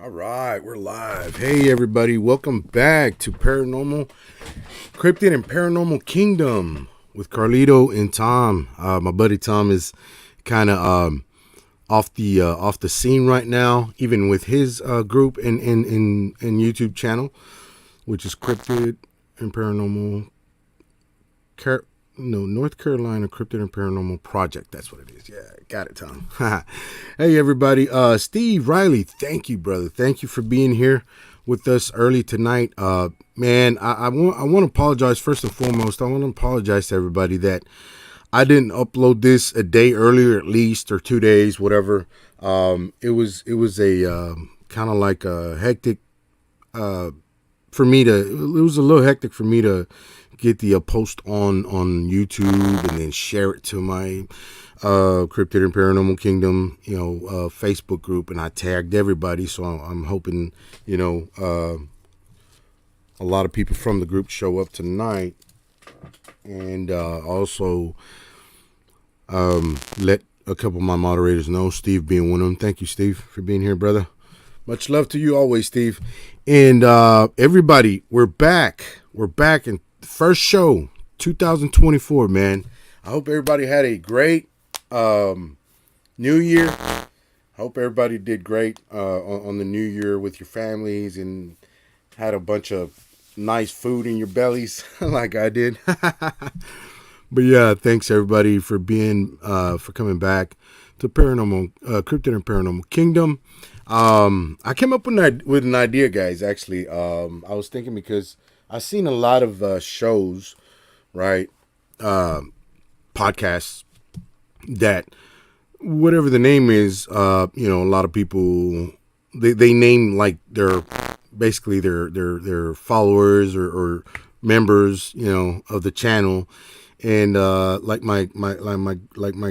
All right, we're live. Hey, everybody, welcome back to Paranormal, Cryptid and Paranormal Kingdom with Carlito and Tom. My buddy Tom is kind of off the scene right now, even with his group and YouTube channel, which is Cryptid and Paranormal. North Carolina Cryptid and Paranormal Project. That's what it is. Yeah, got it, Tom. Hey, everybody. Steve Riley, thank you, brother. Thank you for being here with us early tonight. Man, I want to apologize first and foremost. I want to apologize to everybody that I didn't upload this a day earlier, at least, or 2 days, whatever. It was a kind of like a hectic for me to. It was a little hectic for me to get the post on YouTube and then share it to my Cryptid and Paranormal Kingdom, Facebook group, and I tagged everybody. So I'm hoping, a lot of people from the group show up tonight, and also let a couple of my moderators know. Steve being one of them. Thank you, Steve, for being here, brother. Much love to you always, Steve. And everybody, we're back. We're back in first show 2024, man. I hope everybody had a great new year. I hope everybody did great on the new year with your families and had a bunch of nice food in your bellies like I did. But yeah, thanks everybody for being for coming back to Paranormal Cryptid and Paranormal Kingdom. I came up with an idea, guys. Actually, I was thinking because I've seen a lot of shows, right? Podcasts that, whatever the name is, a lot of people they name like their basically their followers or members, of the channel, and like my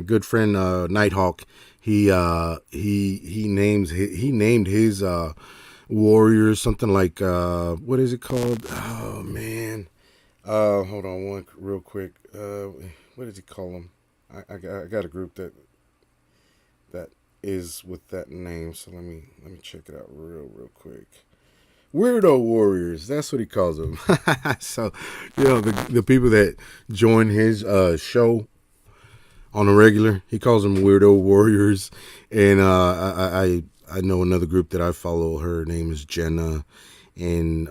good friend Nighthawk, he named his warriors something like what is it called? Oh man, hold on one real quick. What does he call them? I got a group that is with that name, so let me check it out real quick. Weirdo Warriors, that's what he calls them. So, the people that join his show on a regular, he calls them Weirdo Warriors. And I know another group that I follow. Her name is Jenna, and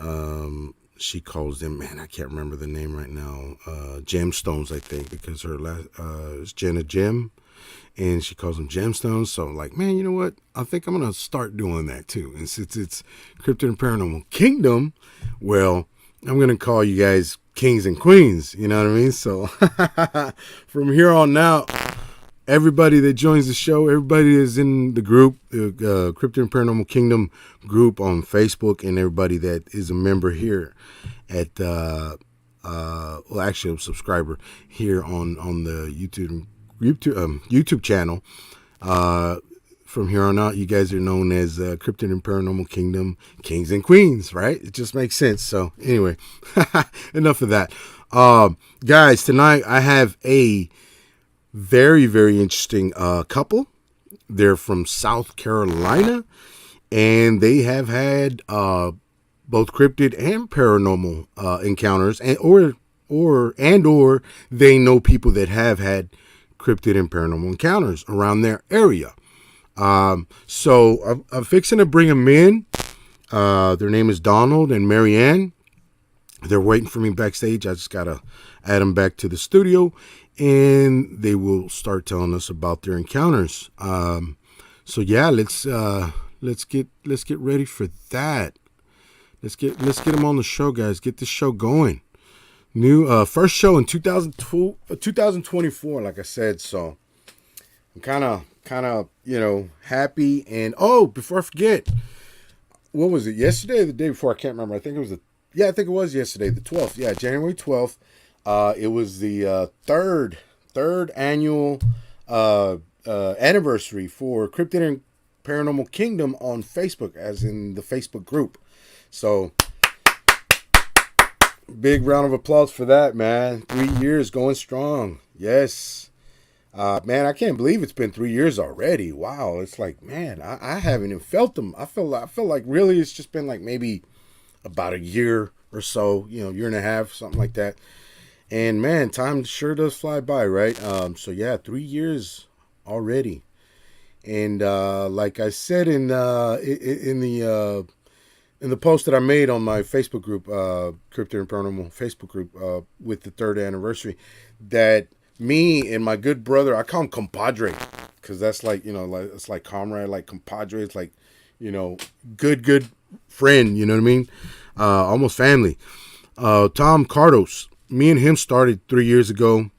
she calls them, man, I can't remember the name right now. Gemstones, I think, because her last is Jenna Gem, and she calls them gemstones. So I'm like, man, you know what? I think I'm gonna start doing that too. And since it's Cryptid and Paranormal Kingdom, well, I'm gonna call you guys kings and queens. You know what I mean? So from here on out, everybody that joins the show, everybody is in the group, the Cryptid and Paranormal Kingdom group on Facebook, and everybody that is a member here at actually a subscriber here on the YouTube channel. From here on out, you guys are known as Cryptid and Paranormal Kingdom Kings and Queens, right? It just makes sense. So anyway, enough of that. Guys, tonight I have a very, very interesting couple. They're from South Carolina, and they have had both cryptid and paranormal encounters, and or they know people that have had cryptid and paranormal encounters around their area. So I'm fixing to bring them in. Their name is Donald and Marianne. They're waiting for me backstage. I just gotta add them back to the studio, and they will start telling us about their encounters. So yeah, let's get ready for that. Let's get them on the show, guys. Get this show going. New first show in 2024, like I said. So I'm kind of happy. And before I forget, what was it? Yesterday or the day before? I can't remember. I think it was yesterday, the 12th. Yeah, January 12th. It was the third annual anniversary for Cryptid and Paranormal Kingdom on Facebook, as in the Facebook group. So big round of applause for that, man. 3 years going strong. Yes. Man, I can't believe it's been 3 years already. Wow, it's like, man, I haven't even felt them. I feel like really it's just been like maybe about a year or so, year and a half, something like that. And man, time sure does fly by, right? So yeah, 3 years already. And like I said in the post that I made on my Facebook group, Cryptid and Paranormal Facebook group, with the third anniversary, that me and my good brother, I call him compadre, because that's like, like it's like comrade, like compadre, it's like, good friend, you know what I mean? Almost family. Tom Cardos, me and him started 3 years ago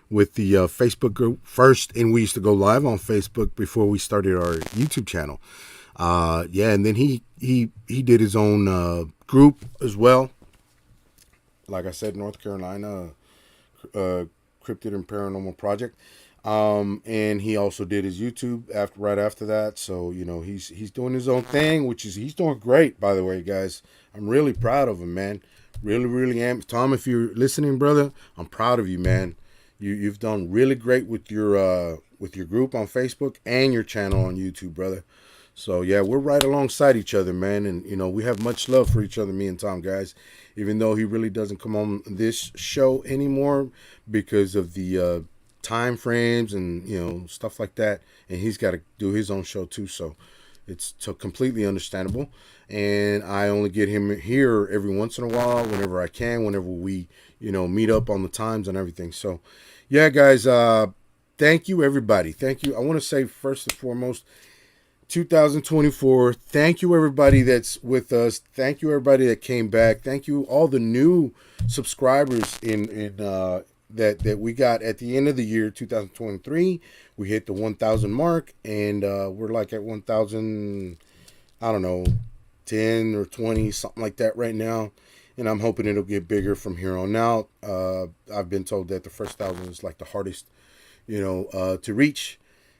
with the Facebook group first, and we used to go live on Facebook before we started our YouTube channel. Yeah, and then he did his own group as well. Like I said, North Carolina Cryptid and Paranormal Project. And he also did his YouTube right after that. So he's doing his own thing, which is he's doing great, by the way, guys. I'm really proud of him, man. Really, really am. Tom, if you're listening, brother, I'm proud of you, man. You've done really great with your group on Facebook and your channel on YouTube, brother. So yeah, we're right alongside each other, man, and we have much love for each other, me and Tom, guys. Even though he really doesn't come on this show anymore because of the time frames and stuff like that, and he's got to do his own show too. So it's completely understandable. And I only get him here every once in a while, whenever I can, whenever we meet up on the times and everything. So yeah, guys, thank you, everybody. Thank you. I want to say first and foremost, 2024. Thank you, everybody that's with us. Thank you, everybody that came back. Thank you, all the new subscribers that we got at the end of the year 2023. We hit the 1,000 mark, and we're like at 1,000. I don't know, 10 or 20, something like that right now. And I'm hoping it'll get bigger from here on out. I've been told that the first 1,000 is like the hardest, to reach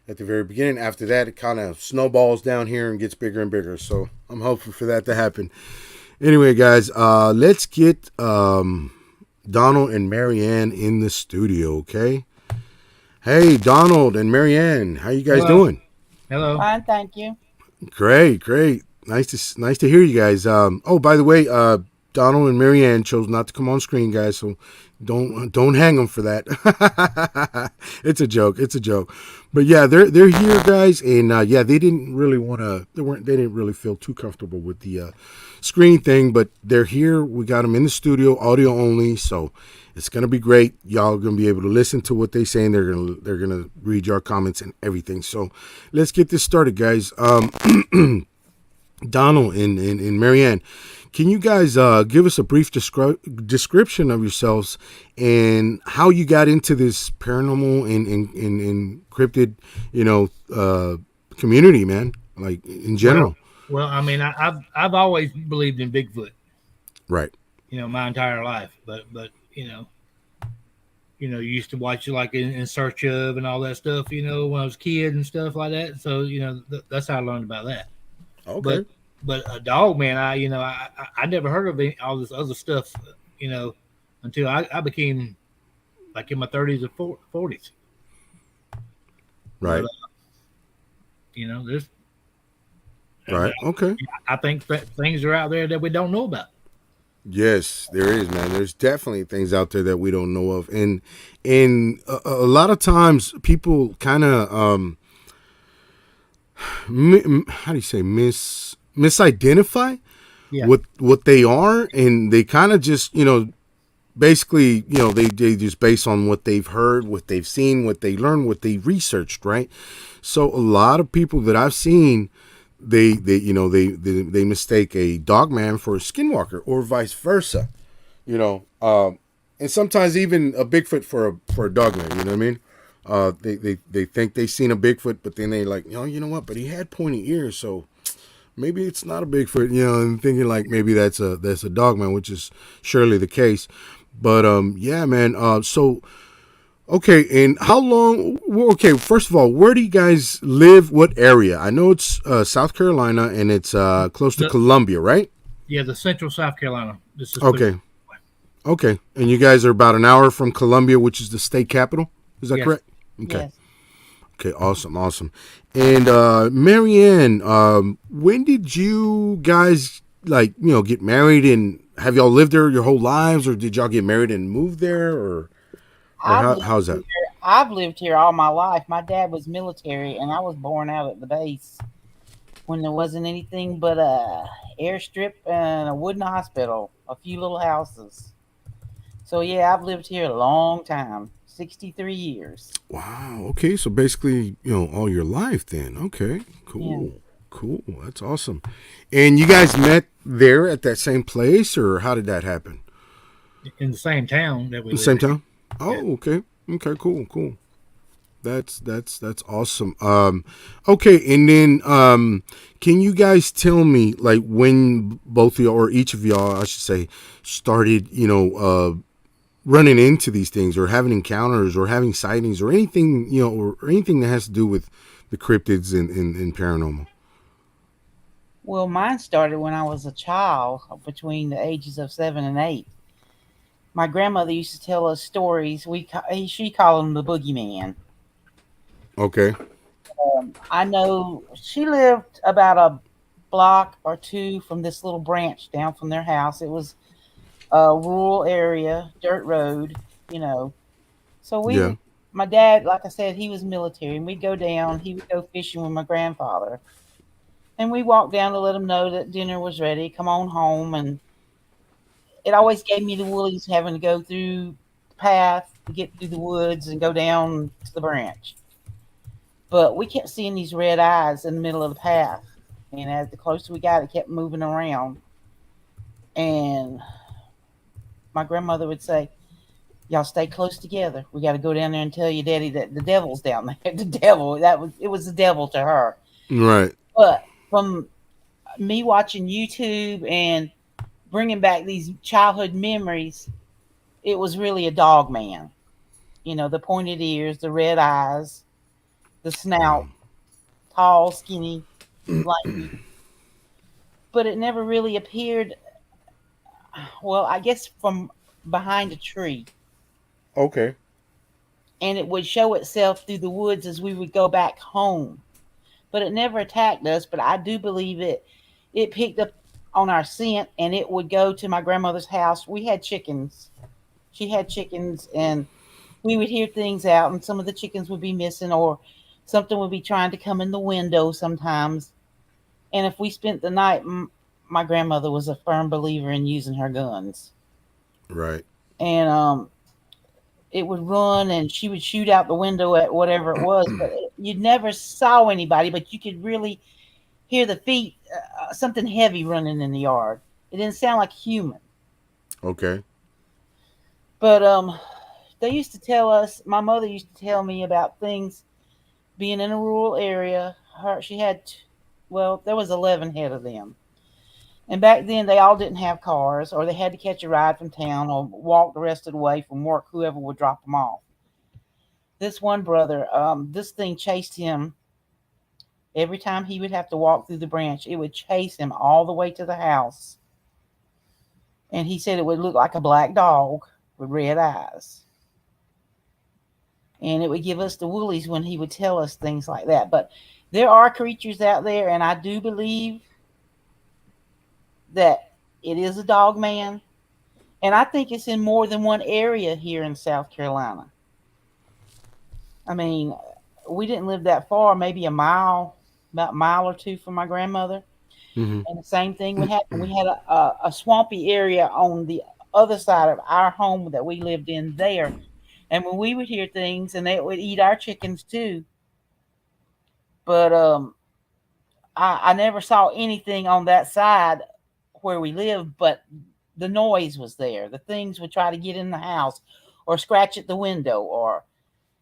at the very beginning. After that, it kind of snowballs down here and gets bigger and bigger. So I'm hoping for that to happen. Anyway, guys, let's get Donald and Marianne in the studio, okay? Hey, Donald and Marianne, how you guys doing? Hello. Fine, thank you. Great. Nice to hear you guys. Oh, by the way, Donald and Marianne chose not to come on screen, guys. So don't hang them for that. It's a joke. But yeah, they're here, guys, and yeah, they didn't really want to. They didn't really feel too comfortable with the screen thing, but they're here. We got them in the studio, audio only, so it's gonna be great. Y'all are gonna be able to listen to what they say, and they're gonna read your comments and everything. So let's get this started, guys. Donald and Marianne, can you guys give us a brief description of yourselves and how you got into this paranormal and cryptid, community, man, like in general? Well, I mean, I've always believed in Bigfoot, Right. My entire life. But you used to watch it like in Search of and all that stuff, when I was a kid and stuff like that. So that's how I learned about that. Okay. But a Dogman, I never heard of all this other stuff, until I became like in my 30s or 40s. Right. But, there's right. Okay. I think that things are out there that we don't know about. Yes, there is, man. There's definitely things out there that we don't know of, and a lot of times people kind of how do you say misidentify what they are, and they kind of just basically they just base on what they've heard, what they've seen, what they learned, what they researched, right? So a lot of people that I've seen, they mistake a dogman for a skinwalker or vice versa, and sometimes even a Bigfoot for a dogman. You know what I mean? They think they seen a Bigfoot, but then they like, you know what? But he had pointy ears, so maybe it's not a Bigfoot. And thinking like maybe that's a dogman, which is surely the case. But yeah, man. So okay, and how long? Okay, first of all, where do you guys live? What area? I know it's South Carolina, and it's close to Columbia, right? Yeah, the Central South Carolina. This is okay, and you guys are about an hour from Columbia, which is the state capital. Is that correct? Okay. Yes. Okay, awesome, awesome. And Marianne, when did you guys get married, and have y'all lived there your whole lives, or did y'all get married and move there, or I've lived how's here. that? I've lived here all my life. My dad was military, and I was born out at the base when there wasn't anything but a airstrip and a wooden hospital, a few little houses. So yeah, I've lived here a long time, 63 years. Wow. Okay, so basically, all your life then. Okay, Yeah. cool, cool. That's awesome. And you guys met there at that same place, or how did that happen? in the same town that we The live same in. time. Yeah. Oh, okay. Okay, cool, cool. That's awesome. Okay, and then can you guys tell me like when both of y'all or each of y'all, I should say, started, running into these things or having encounters or having sightings or anything, or anything that has to do with the cryptids and paranormal. Well, mine started when I was a child, between the ages of 7 and 8. My grandmother used to tell us stories. She called him the boogeyman. Okay. I know she lived about a block or two from this little branch down from their house. It was a rural area, dirt road, you know. So we Yeah. would, my dad, like I said, he was military, and we'd go down. He would go fishing with my grandfather, and we walked down to let him know that dinner was ready. Come on home, and it always gave me the woolies having to go through the path to get through the woods and go down to the branch. But we kept seeing these red eyes in the middle of the path. And as the closer we got, it kept moving around. And my grandmother would say, "Y'all stay close together. We got to go down there and tell your daddy that the devil's down there." The devil, it was the devil to her. Right. But from me watching YouTube and bringing back these childhood memories, it was really a dog man. The pointed ears, the red eyes, the snout, Wow. tall, skinny, lanky. But it never really appeared, well, I guess from behind a tree. Okay. And it would show itself through the woods as we would go back home. But it never attacked us. But I do believe it picked up on our scent, and it would go to my grandmother's house. We had chickens. She had chickens, and we would hear things out, and some of the chickens would be missing, or something would be trying to come in the window sometimes. And if we spent the night, my grandmother was a firm believer in using her guns. Right. And it would run, and she would shoot out the window at whatever it was, but you never saw anybody, but you could really hear the feet, something heavy running in the yard. It didn't sound like human. Okay. But they used to tell us, my mother used to tell me about things being in a rural area. She had, well, there was 11 head of them. And back then, they all didn't have cars, or they had to catch a ride from town or walk the rest of the way from work, whoever would drop them off. This one brother, this thing chased him every time he would have to walk through the branch. It would chase him all the way to the house. And he said it would look like a black dog with red eyes. And it would give us the woolies when he would tell us things like that. But there are creatures out there, and I do believe that it is a dog man. And I think it's in more than one area here in South Carolina. I mean, we didn't live that far, maybe a mile, about a mile or two from my grandmother. Mm-hmm. And the same thing would happen. We had a swampy area on the other side of our home that we lived in there. And when we would hear things, and they would eat our chickens too. But I never saw anything on that side where we lived, but the noise was there. The things would try to get in the house or scratch at the window, or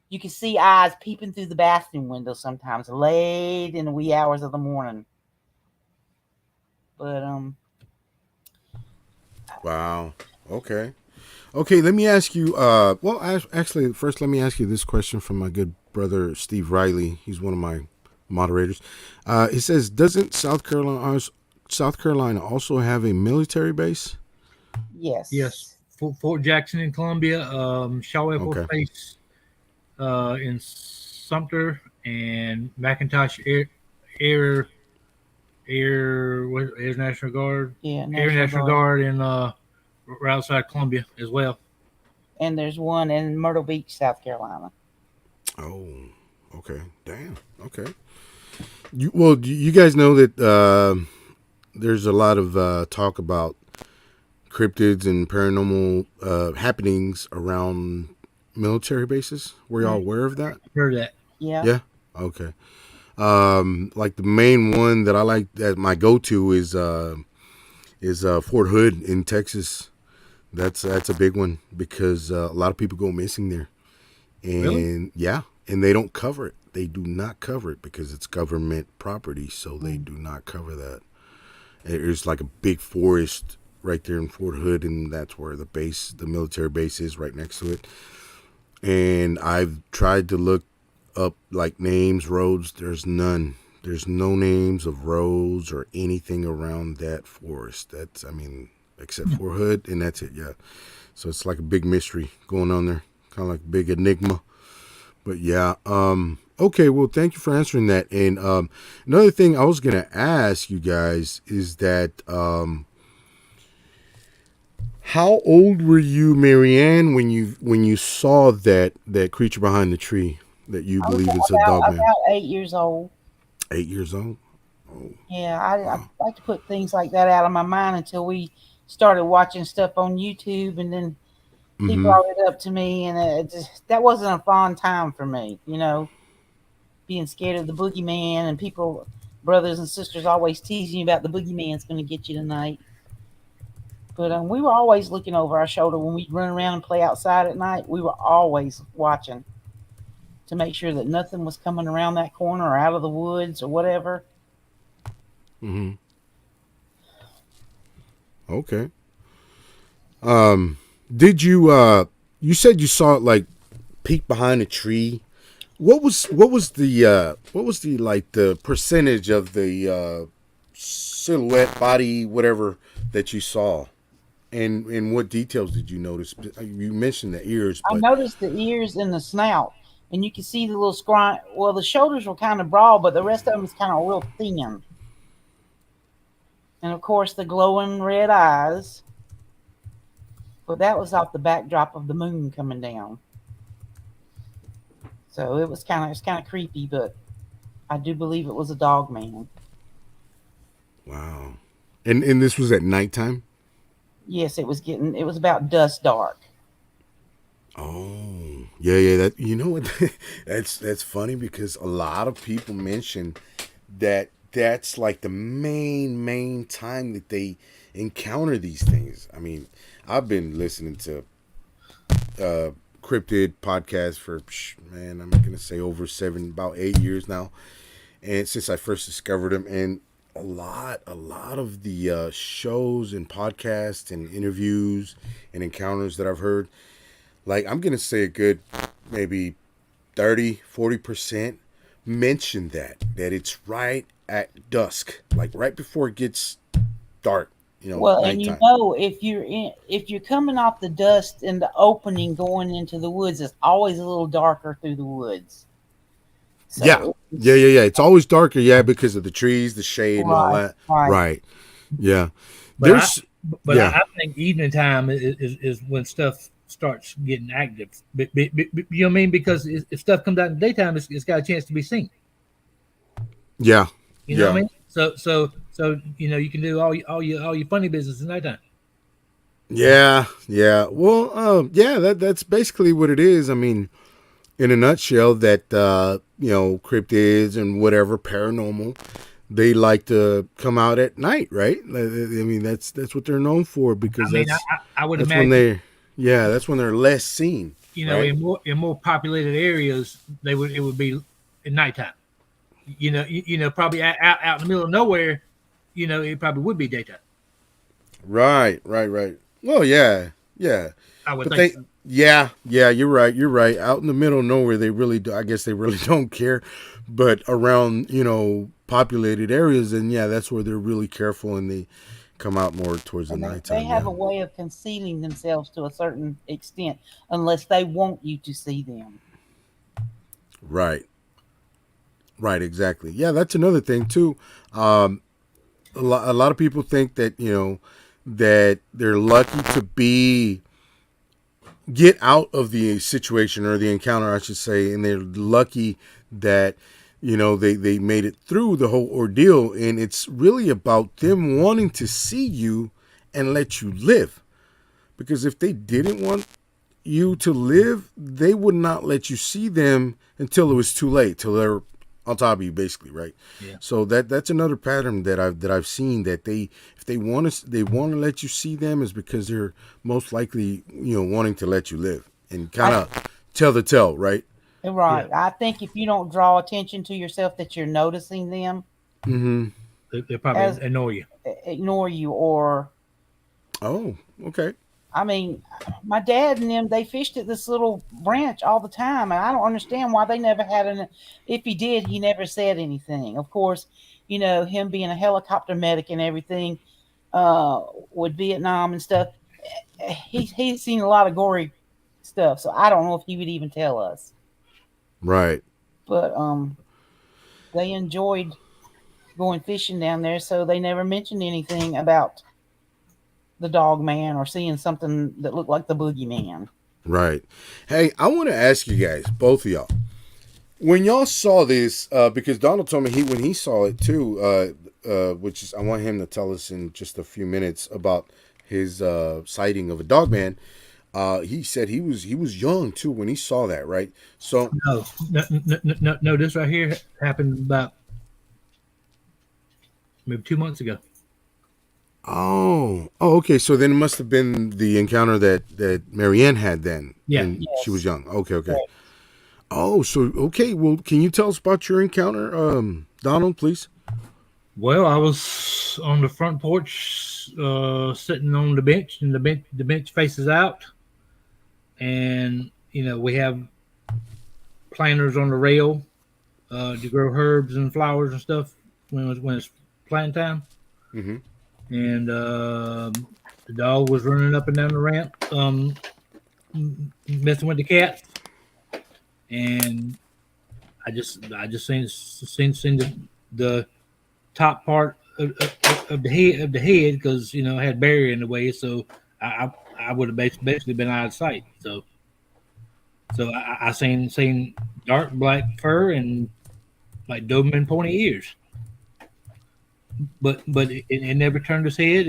you could see eyes peeping through the bathroom window sometimes late in the wee hours of the morning. But Wow. Okay. Okay, let me ask you. Well, actually, first, let me ask you this question from my good brother Steve Riley. He's one of my moderators. He says, "Doesn't South Carolina also have a military base?" Yes, yes. Fort Jackson in Columbia, Shaw Air Force Okay. Base in Sumter, and Macintosh Air Air National Guard, Yeah, Air National National Guard. Guard in right outside Columbia as well. And there's one in Myrtle Beach, South Carolina. Oh, okay. Damn. Okay. Well, you guys know that there's a lot of talk about cryptids and paranormal happenings around military bases. Were y'all Mm, aware of that? Heard that. yeah. Yeah. Okay. Like the main one that I like that my go-to is Fort Hood in Texas. That's a big one because a lot of people go missing there, Really? and yeah, and they don't cover it. They do not cover it because it's government property, so they Mm. do not cover that. There's like a big forest right there in Fort Hood, and that's where the military base is right next to it. And I've tried to look up like names, roads. There's none. There's no names of roads or anything around that forest. I mean, except Fort Hood, and that's it. Yeah. So it's like a big mystery going on there, kind of like a big enigma. But yeah, okay. Well, thank you for answering that. And another thing I was gonna ask you guys is that how old were you, Marianne, when you saw that creature behind the tree that you I was believe is a about dogman? 8 years old. 8 years old. Oh, Yeah, I wow. like to put things like that out of my mind until we started watching stuff on YouTube, and then he Mm-hmm. brought it up to me, and that wasn't a fun time for me. Being scared of the boogeyman, and people, brothers and sisters, always teasing you about the boogeyman's going to get you tonight. But we were always looking over our shoulder when we'd run around and play outside at night. We were always watching to make sure that nothing was coming around that corner or out of the woods or whatever. Mm-hmm. Okay. Um, did you you said you saw it like peek behind a tree. What was the like the percentage of the silhouette body whatever that you saw? And what details did you notice? You mentioned the ears, I but noticed the ears and the snout, and you could see the little scrawny. Well, the shoulders were kind of broad, but the rest of them was kind of real thin. And of course, the glowing red eyes. But that was off the backdrop of the moon coming down, so it was kind of creepy. But I do believe it was a dog man. wow. And this was at nighttime? Yes, it was about dusk dark. Oh, yeah, yeah. That you know what? That's funny because a lot of people mention that that's like the main time that they encounter these things. I mean, I've been listening to uh, cryptid podcasts for man, I'm gonna say over about 8 years now, and since I first discovered them, and a lot of the shows and podcasts and interviews and encounters that I've heard, like I'm gonna say a good maybe 30-40% mention that it's right at dusk, like right before it gets dark, Well, and nighttime. if you're coming off the dust in the opening going into the woods, it's always a little darker through the woods. Yeah, So yeah, it's yeah, yeah. It's always darker, yeah, because of the trees, the shade, and all right, that. right. Right. Yeah. But I There's. but Yeah. I think evening time is when stuff starts getting active. You know what I mean? Because if stuff comes out in the daytime, it's got a chance to be seen. Yeah. You know what I Yeah. mean? So you can do all your funny business in nighttime. Yeah. Yeah. Well. Yeah. That's basically what it is. I mean, in a nutshell, that cryptids and whatever paranormal, they like to come out at night, right? I mean, that's what they're known for because I mean, I would that's when imagine they're less seen, right? in more populated areas it would be at nighttime. Probably out in the middle of nowhere, it probably would be daytime. Right, right, right. Well, yeah, yeah, I would but think they, so. yeah, yeah. You're right. You're right. Out in the middle of nowhere, they really do. I guess they really don't care. But around populated areas, and yeah, that's where they're really careful and they come out more towards the And they nighttime. have Yeah. a way of concealing themselves to a certain extent, unless they want you to see them. Right. Right, exactly. Yeah, that's another thing too. Um, a lot of people think that that they're lucky to be get out of the situation or the encounter, I should say, and they're lucky that they made it through the whole ordeal, and it's really about them wanting to see you and let you live. Because if they didn't want you to live, they would not let you see them until it was too late, till they're on top of you, basically, right? Yeah. So that's another pattern that I've seen, that if they want to let you see them, is because they're most likely wanting to let you live and kind I of tell the tale, right? right. Yeah. I think if you don't draw attention to yourself that you're noticing them, Mm-hmm. They probably as annoy you. ignore you, or Oh, okay. I mean, my dad and them, they fished at this little branch all the time, and I don't understand why they never had an. If he did, he never said anything. Of course, him being a helicopter medic and everything, uh, with Vietnam and stuff. He's seen a lot of gory stuff, so I don't know if he would even tell us. Right. But they enjoyed going fishing down there, so they never mentioned anything about the dog man or seeing something that looked like the boogeyman. Right. Hey, I want to ask you guys, both of y'all, when y'all saw this, because Donald told me when he saw it too, which is, I want him to tell us in just a few minutes about his sighting of a dog man. He said he was young too when he saw that, right? So, No. This right here happened about maybe 2 months ago. okay. So then it must have been the encounter that Marianne had then Yeah. when she was Yes. young. Okay, okay. Right. Oh, so okay. Well, can you tell us about your encounter, Donald, please? Well, I was on the front porch, sitting on the bench, and the bench faces out, and we have planters on the rail to grow herbs and flowers and stuff when it's plant time. Mm-hmm. And the dog was running up and down the ramp, messing with the cats, and I just seen the top part of the head because I had barrier in the way, so I would have basically been out of sight. So I seen dark black fur and like Doberman pointy ears, but it never turned its head.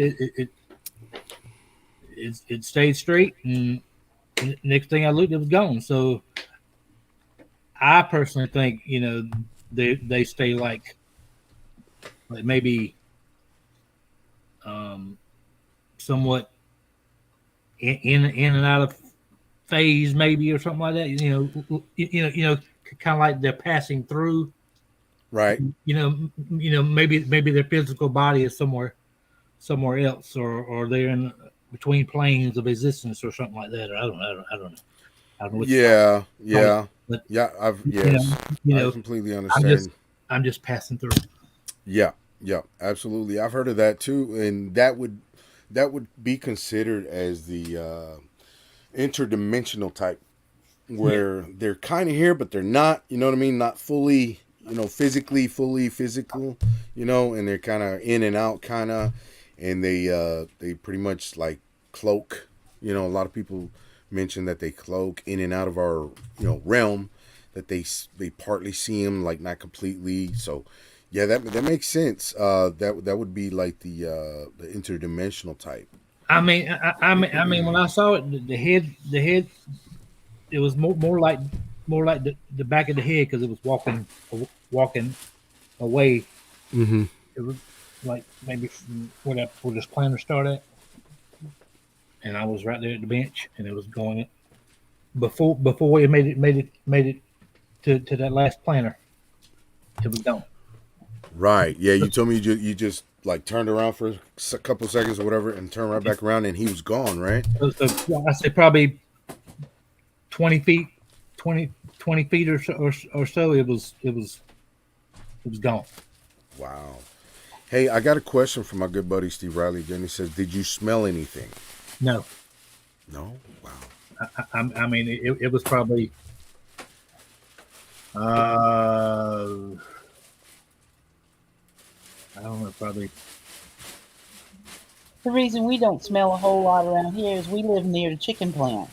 It stayed straight, and next thing I looked, it was gone. So I personally think they stay like maybe um, somewhat in and out of phase, maybe, or something like that. Kind of like they're passing through. Right. Maybe their physical body is somewhere else, or they're in between planes of existence, or something like that. Or I don't know. I don't know what you Yeah. call it, Yeah. but Yeah. I've you know, yes. you I know, completely I'm just understand. I'm just passing through. Yeah. Yeah. Absolutely. I've heard of that too, and that would be considered as the interdimensional type, Yeah, where they're kind of here but they're not. You know what I mean? Not fully. Physically, fully physical. And they're kind of in and out, kind of, and they pretty much like cloak. A lot of people mention that they cloak in and out of our realm. That they partly see them, like not completely. So yeah, that makes sense. That would be like the interdimensional type. I mean, when I saw it, the head, it was more like the back of the head because it was walking away. Mm-hmm. It was like maybe from where this planter started, and I was right there at the bench, and it was going before it made it to that last planter. It was gone. Right. Yeah. You told me you just like turned around for a couple seconds or whatever, and turned right back around, and he was gone. Right. So I say probably 20 feet, 20 feet or so. It was gone. Wow. Hey, I got a question from my good buddy Steve Riley again. He says, "Did you smell anything?" No, No. Wow. I mean it was probably uh I don't know, probably. The reason we don't smell a whole lot around here is we live near the chicken plant,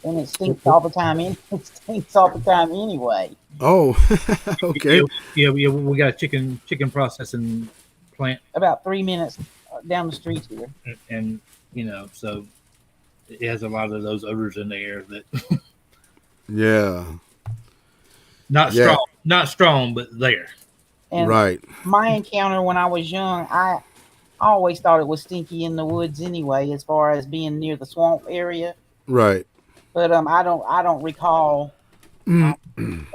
and it stinks all the time. It stinks all the time anyway. Oh, Yeah, okay. yeah, we got a chicken processing plant, About 3 minutes down the street here. and so it has a lot of those odors in the air that Yeah. not Yeah. strong, but there. And Right. my encounter when I was young, I always thought it was stinky in the woods anyway, as far as being near the swamp area. Right. But I don't recall. That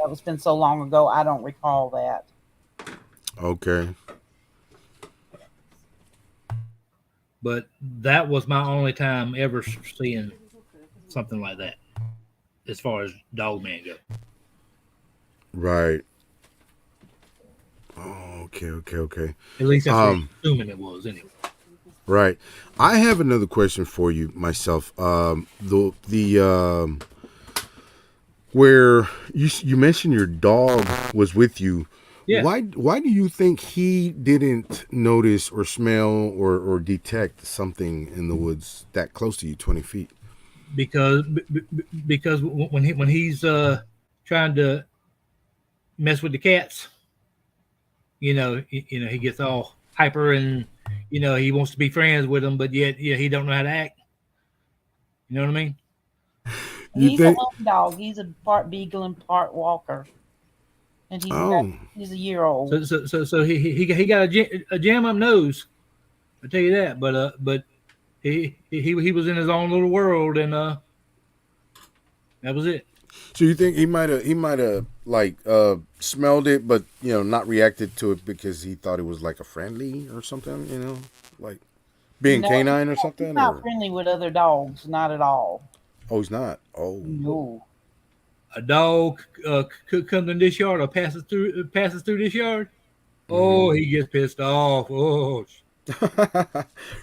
was been so long ago. I don't recall that. Okay. But that was my only time ever seeing something like that, as far as Dogman go. Right. Oh, okay. Okay. Okay. At least that's what I'm Um. assuming it was anyway. Right. I have another question for you myself. The where you mentioned your dog was with you. Yeah. Why do you think he didn't notice or smell or detect something in the woods that close to you, 20 feet? Because when he's trying to mess with the cats, he gets all hyper and he wants to be friends with them, but yet he don't know how to act. You know what I mean? You He's think? a hunting dog. He's a part beagle and part walker, and Oh, he's a year old. So he got a jam up nose. I tell you that, but he was in his own little world, and that was it. so you think he might have like smelled it, but not reacted to it because he thought it was like a friendly or something, like being No, canine or he's something, not or friendly with other dogs. Not at all. oh, he's not. Oh, No. A dog comes in this yard or passes through this yard. Oh, he gets pissed off. Oh,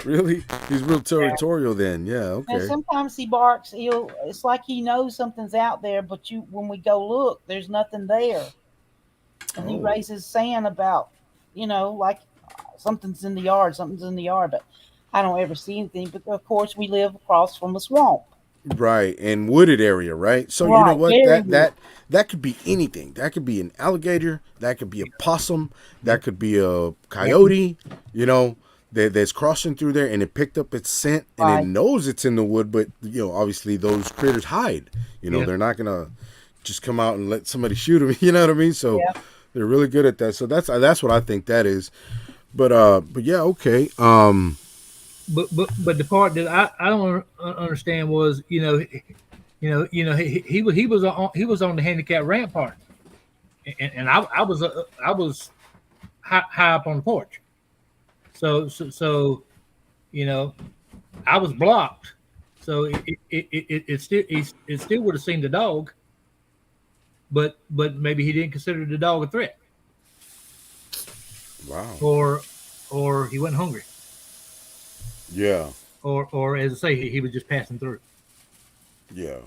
really? He's real territorial then. Yeah. And Okay. sometimes he barks. It's like he knows something's out there, but when we go look, there's nothing there. And he Oh, raises sand about, like something's in the yard, something's in the yard, but I don't ever see anything. But of course, we live across from a swamp. right. And wooded area, right? So you know Right, what? very That good. that that could be anything. That could be an alligator. That could be a possum. That could be a coyote. That's crossing through there, and it picked up its scent, and it Right. knows it's in the wood. But obviously those critters hide. yeah. They're not gonna just come out and let somebody shoot them. You know what I mean? So Yeah. they're really good at that. So that's what I think that is. But yeah, okay. But the part that I don't understand was he was on the handicap ramp part, and I was high up on the porch, so I was blocked, so it still would have seen the dog, but maybe he didn't consider the dog a threat, Wow. or he wasn't hungry, Yeah. or as I say, he was just passing through. Yeah.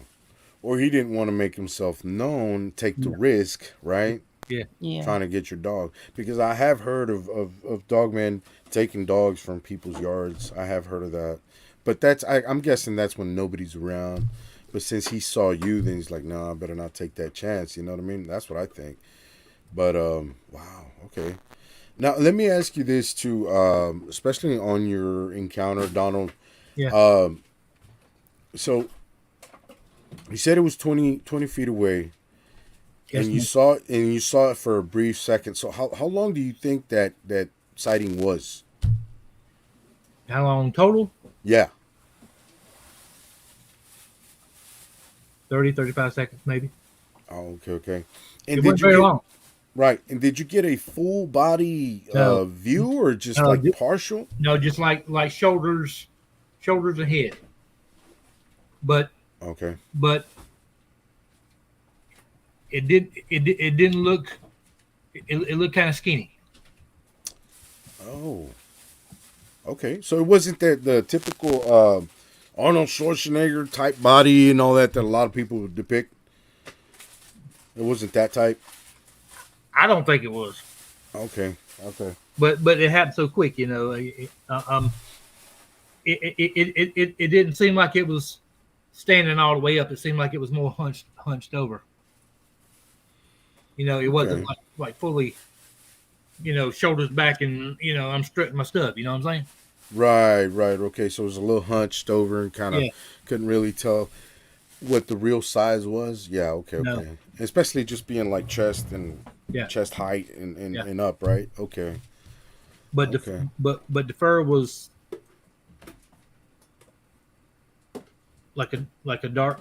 Or he didn't want to make himself known, take the risk, right? Yeah. Yeah. Trying to get your dog. Because I have heard of dogmen taking dogs from people's yards. I have heard of that. But I'm guessing that's when nobody's around. But since he saw you, then he's like, no, I better not take that chance. You know what I mean? That's what I think. But wow, okay. Now let me ask you this too, especially on your encounter, Donald. Yeah. So you said it was 20 feet away, Yes, and you saw it for a brief second. So how long do you think that sighting was? how long total? Yeah. 30-35 seconds, maybe. Oh, okay. And It wasn't very long. right? And did you get a full body No. view or just No, like ju- partial? No, just like shoulders and head. But Okay. it didn't look. It looked kind of skinny. Oh. Okay. So it wasn't the typical Arnold Schwarzenegger type body and all that a lot of people would depict. It wasn't that type. I don't think it was. Okay. Okay. but it happened so quick, you know. It didn't seem like it was standing all the way up. It seemed like it was more hunched over. You know, it wasn't Okay. like fully, you know, shoulders back and you know I'm strutting my stuff. You know what I'm saying? Right. Right. Okay. So it was a little hunched over and kind of Yeah. couldn't really tell what the real size was. Yeah. Okay. No. Okay. Especially just being like chest and Yeah. chest height and Yeah. and up. Right. Okay. But Okay. the fur was like a dark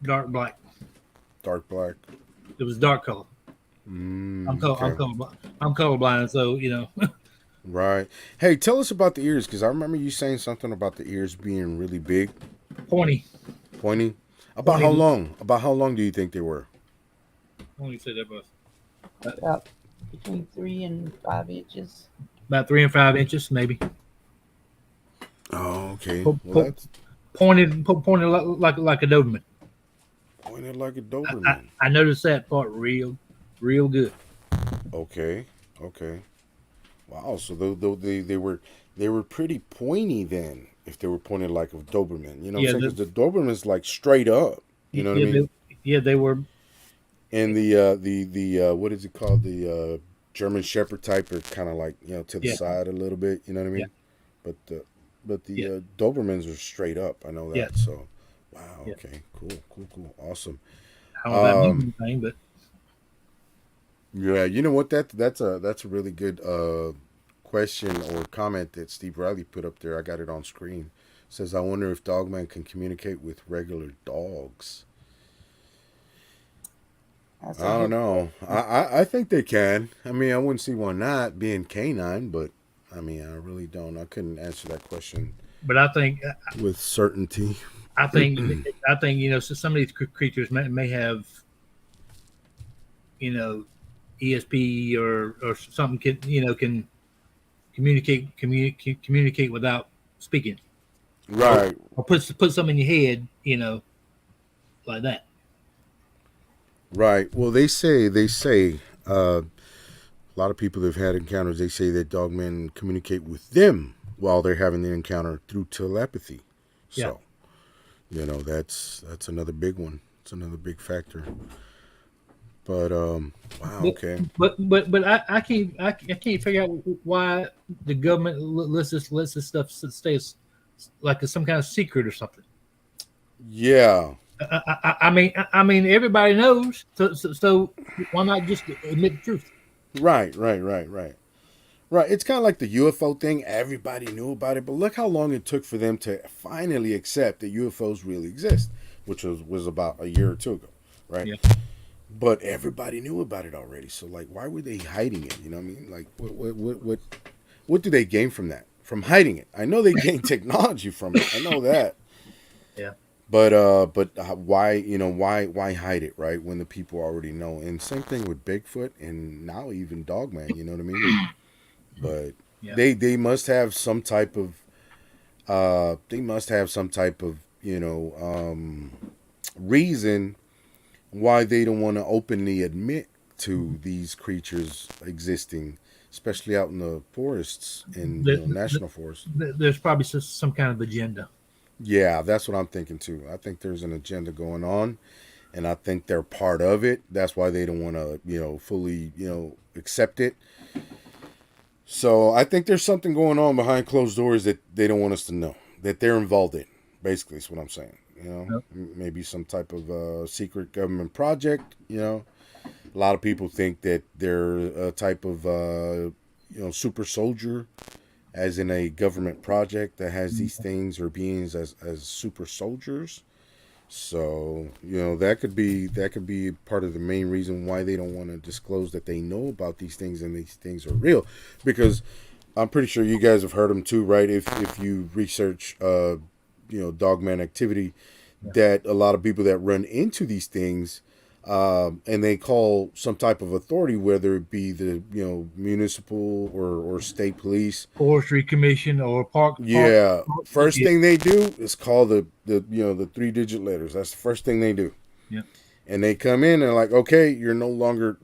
black. Dark black. It was dark color. Okay. I'm colorblind, so you know. Right. Hey, tell us about the ears because I remember you saying something about the ears being really big, Pointy. pointy. About how Pointy. long? About how long do you think they were? Pointy said that was About between 3 and 5 inches. about 3 and 5 inches, maybe. Oh, okay. Po- Well, po- that's pointed like a Doberman. pointed like a Doberman. I noticed that part real good. Okay. Okay. Wow. So they were pretty pointy then. If they were pointed like a Doberman, you know what I'm Yeah, saying? Because the Doberman's like straight up. You know what I yeah, mean? they were. And the what is it called? The German Shepherd type are kind of like to the Yeah, side a little bit. You know what I yeah, mean? But the yeah, Dobermans are straight up. I know yeah, that. So, wow. yeah. Okay. Cool. Awesome. I don't know if that means Um, anything, but yeah. You know what? That's a really good question or comment that Steve Riley put up there. I got it on screen. Says, I wonder if Dogman can communicate with regular dogs. That's I a don't good know. question. I think they can. I mean, I wouldn't see why not being canine, but I mean, I really don't. I couldn't answer that question but with certainty. I think I think you know so some of these creatures may have you know ESP or something can communicate without speaking or Right, put something in your head like that. right. Well, they say a lot of people that have had encounters. They say that dogmen communicate with them while they're having the encounter through telepathy. Yeah. So that's another big one. It's another big factor. But wow, But okay. I can't figure out why the government lets this stuff stay like it's some kind of secret or something. Yeah, I mean everybody knows, so why not just admit the truth? right. Right. It's kind of like the UFO thing. Everybody knew about it, but look how long it took for them to finally accept that UFOs really exist, which was about a year or two ago, right? Yeah, But everybody knew about it already. So like, why were they hiding it? You know what I mean? Like, what do they gain from that? From hiding it? I know they gain technology from it. I know that. yeah, But why why hide it, right? When the people already know. And same thing with Bigfoot and now even Dogman. You know what I mean? But yeah. they must have some type of reason why they don't want to openly admit to these creatures existing, especially out in the forests and There- national forests. there's probably some kind of agenda. Yeah, that's what I'm thinking too. I think there's an agenda going on, and I think they're part of it. That's why they don't want to fully accept it. So I think there's something going on behind closed doors that they don't want us to know that they're involved in. Basically, is what I'm saying. Yep. Maybe some type of secret government project. A lot of people think that they're a type of super soldier, as in a government project that has these things or beings as super soldiers. So that could be part of the main reason why they don't want to disclose that they know about these things and these things are real, because I'm pretty sure you guys have heard them too, right? If you research dogman activity, Yeah. that a lot of people that run into these things, and they call some type of authority, whether it be the municipal or state police. Forestry Commission or park. Yeah, first Yeah, thing they do is call the 3-digit letters. That's the first thing they do. yeah, And they come in and like, okay, you're no longer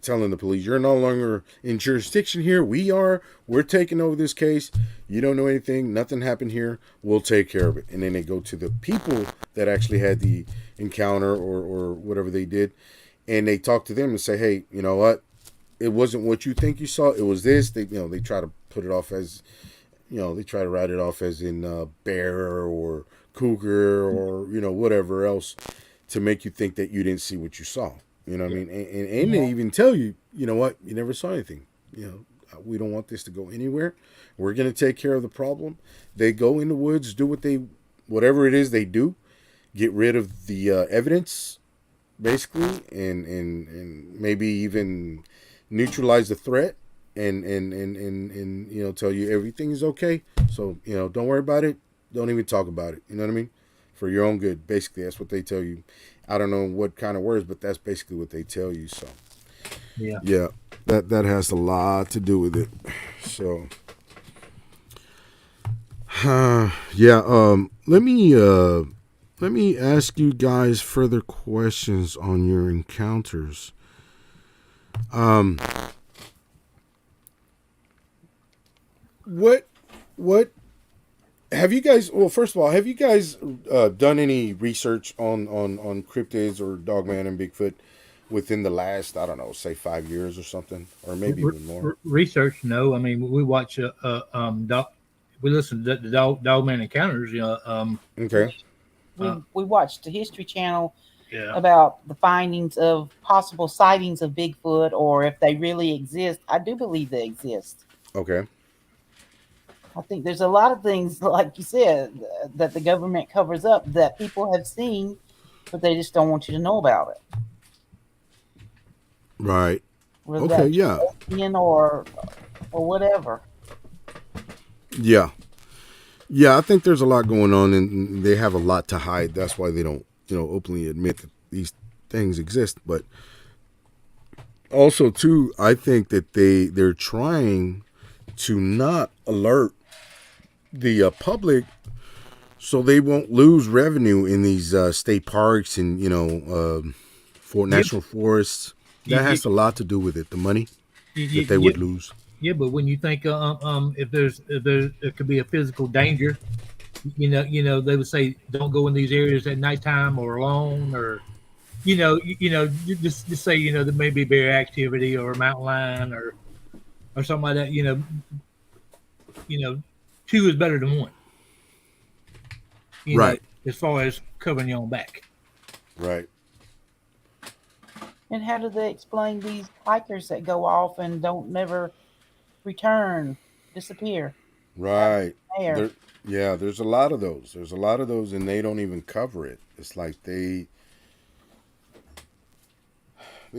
telling the police, you're no longer in jurisdiction here. We're taking over this case. You don't know anything. Nothing happened here. We'll take care of it. And then they go to the people that actually had the encounter or whatever they did, and they talk to them and say, hey, you know what? It wasn't what you think you saw. It was this. They try to put it off as, they try to write it off as in bear or cougar or whatever else to make you think that you didn't see what you saw. You know what I mean? And they even tell you, you know what? You never saw anything. We don't want this to go anywhere. We're going to take care of the problem. They go in the woods, do whatever it is they do, get rid of the evidence, basically, and maybe even neutralize the threat, and tell you everything is okay. So don't worry about it. Don't even talk about it. You know what I mean? For your own good. Basically, that's what they tell you. I don't know what kind of words, but that's basically what they tell you. So yeah, that has a lot to do with it. So let me ask you guys further questions on your encounters. What have you guys? Well, first of all, have you guys done any research on cryptids or Dogman and Bigfoot within the last, I don't know, say 5 years or something, or maybe even more? Research? No. I mean, we watch we listen to the Dogman Encounters. Okay. We watched the History Channel Yeah. about the findings of possible sightings of Bigfoot, or if they really exist. I do believe they exist. Okay. I think there's a lot of things, like you said, that the government covers up that people have seen, but they just don't want you to know about it. Right. Whether Okay. that's Yeah. alien or whatever. Yeah. Yeah. I think there's a lot going on, and they have a lot to hide. That's why they don't, openly admit that these things exist. But also, too, I think that they're trying to not alert the public so they won't lose revenue in these state parks and for national forests. That has a lot to do with it. The money that they would lose. Yeah, but when you think if there could be a physical danger, they would say don't go in these areas at nighttime or alone, or just say there may be bear activity or a mountain lion or something like that. Two is better than one. Right. As far as covering your own back. Right. And how do they explain these hikers that go off and don't never return, disappear? Right. There's a lot of those. There's a lot of those, and they don't even cover it. It's like they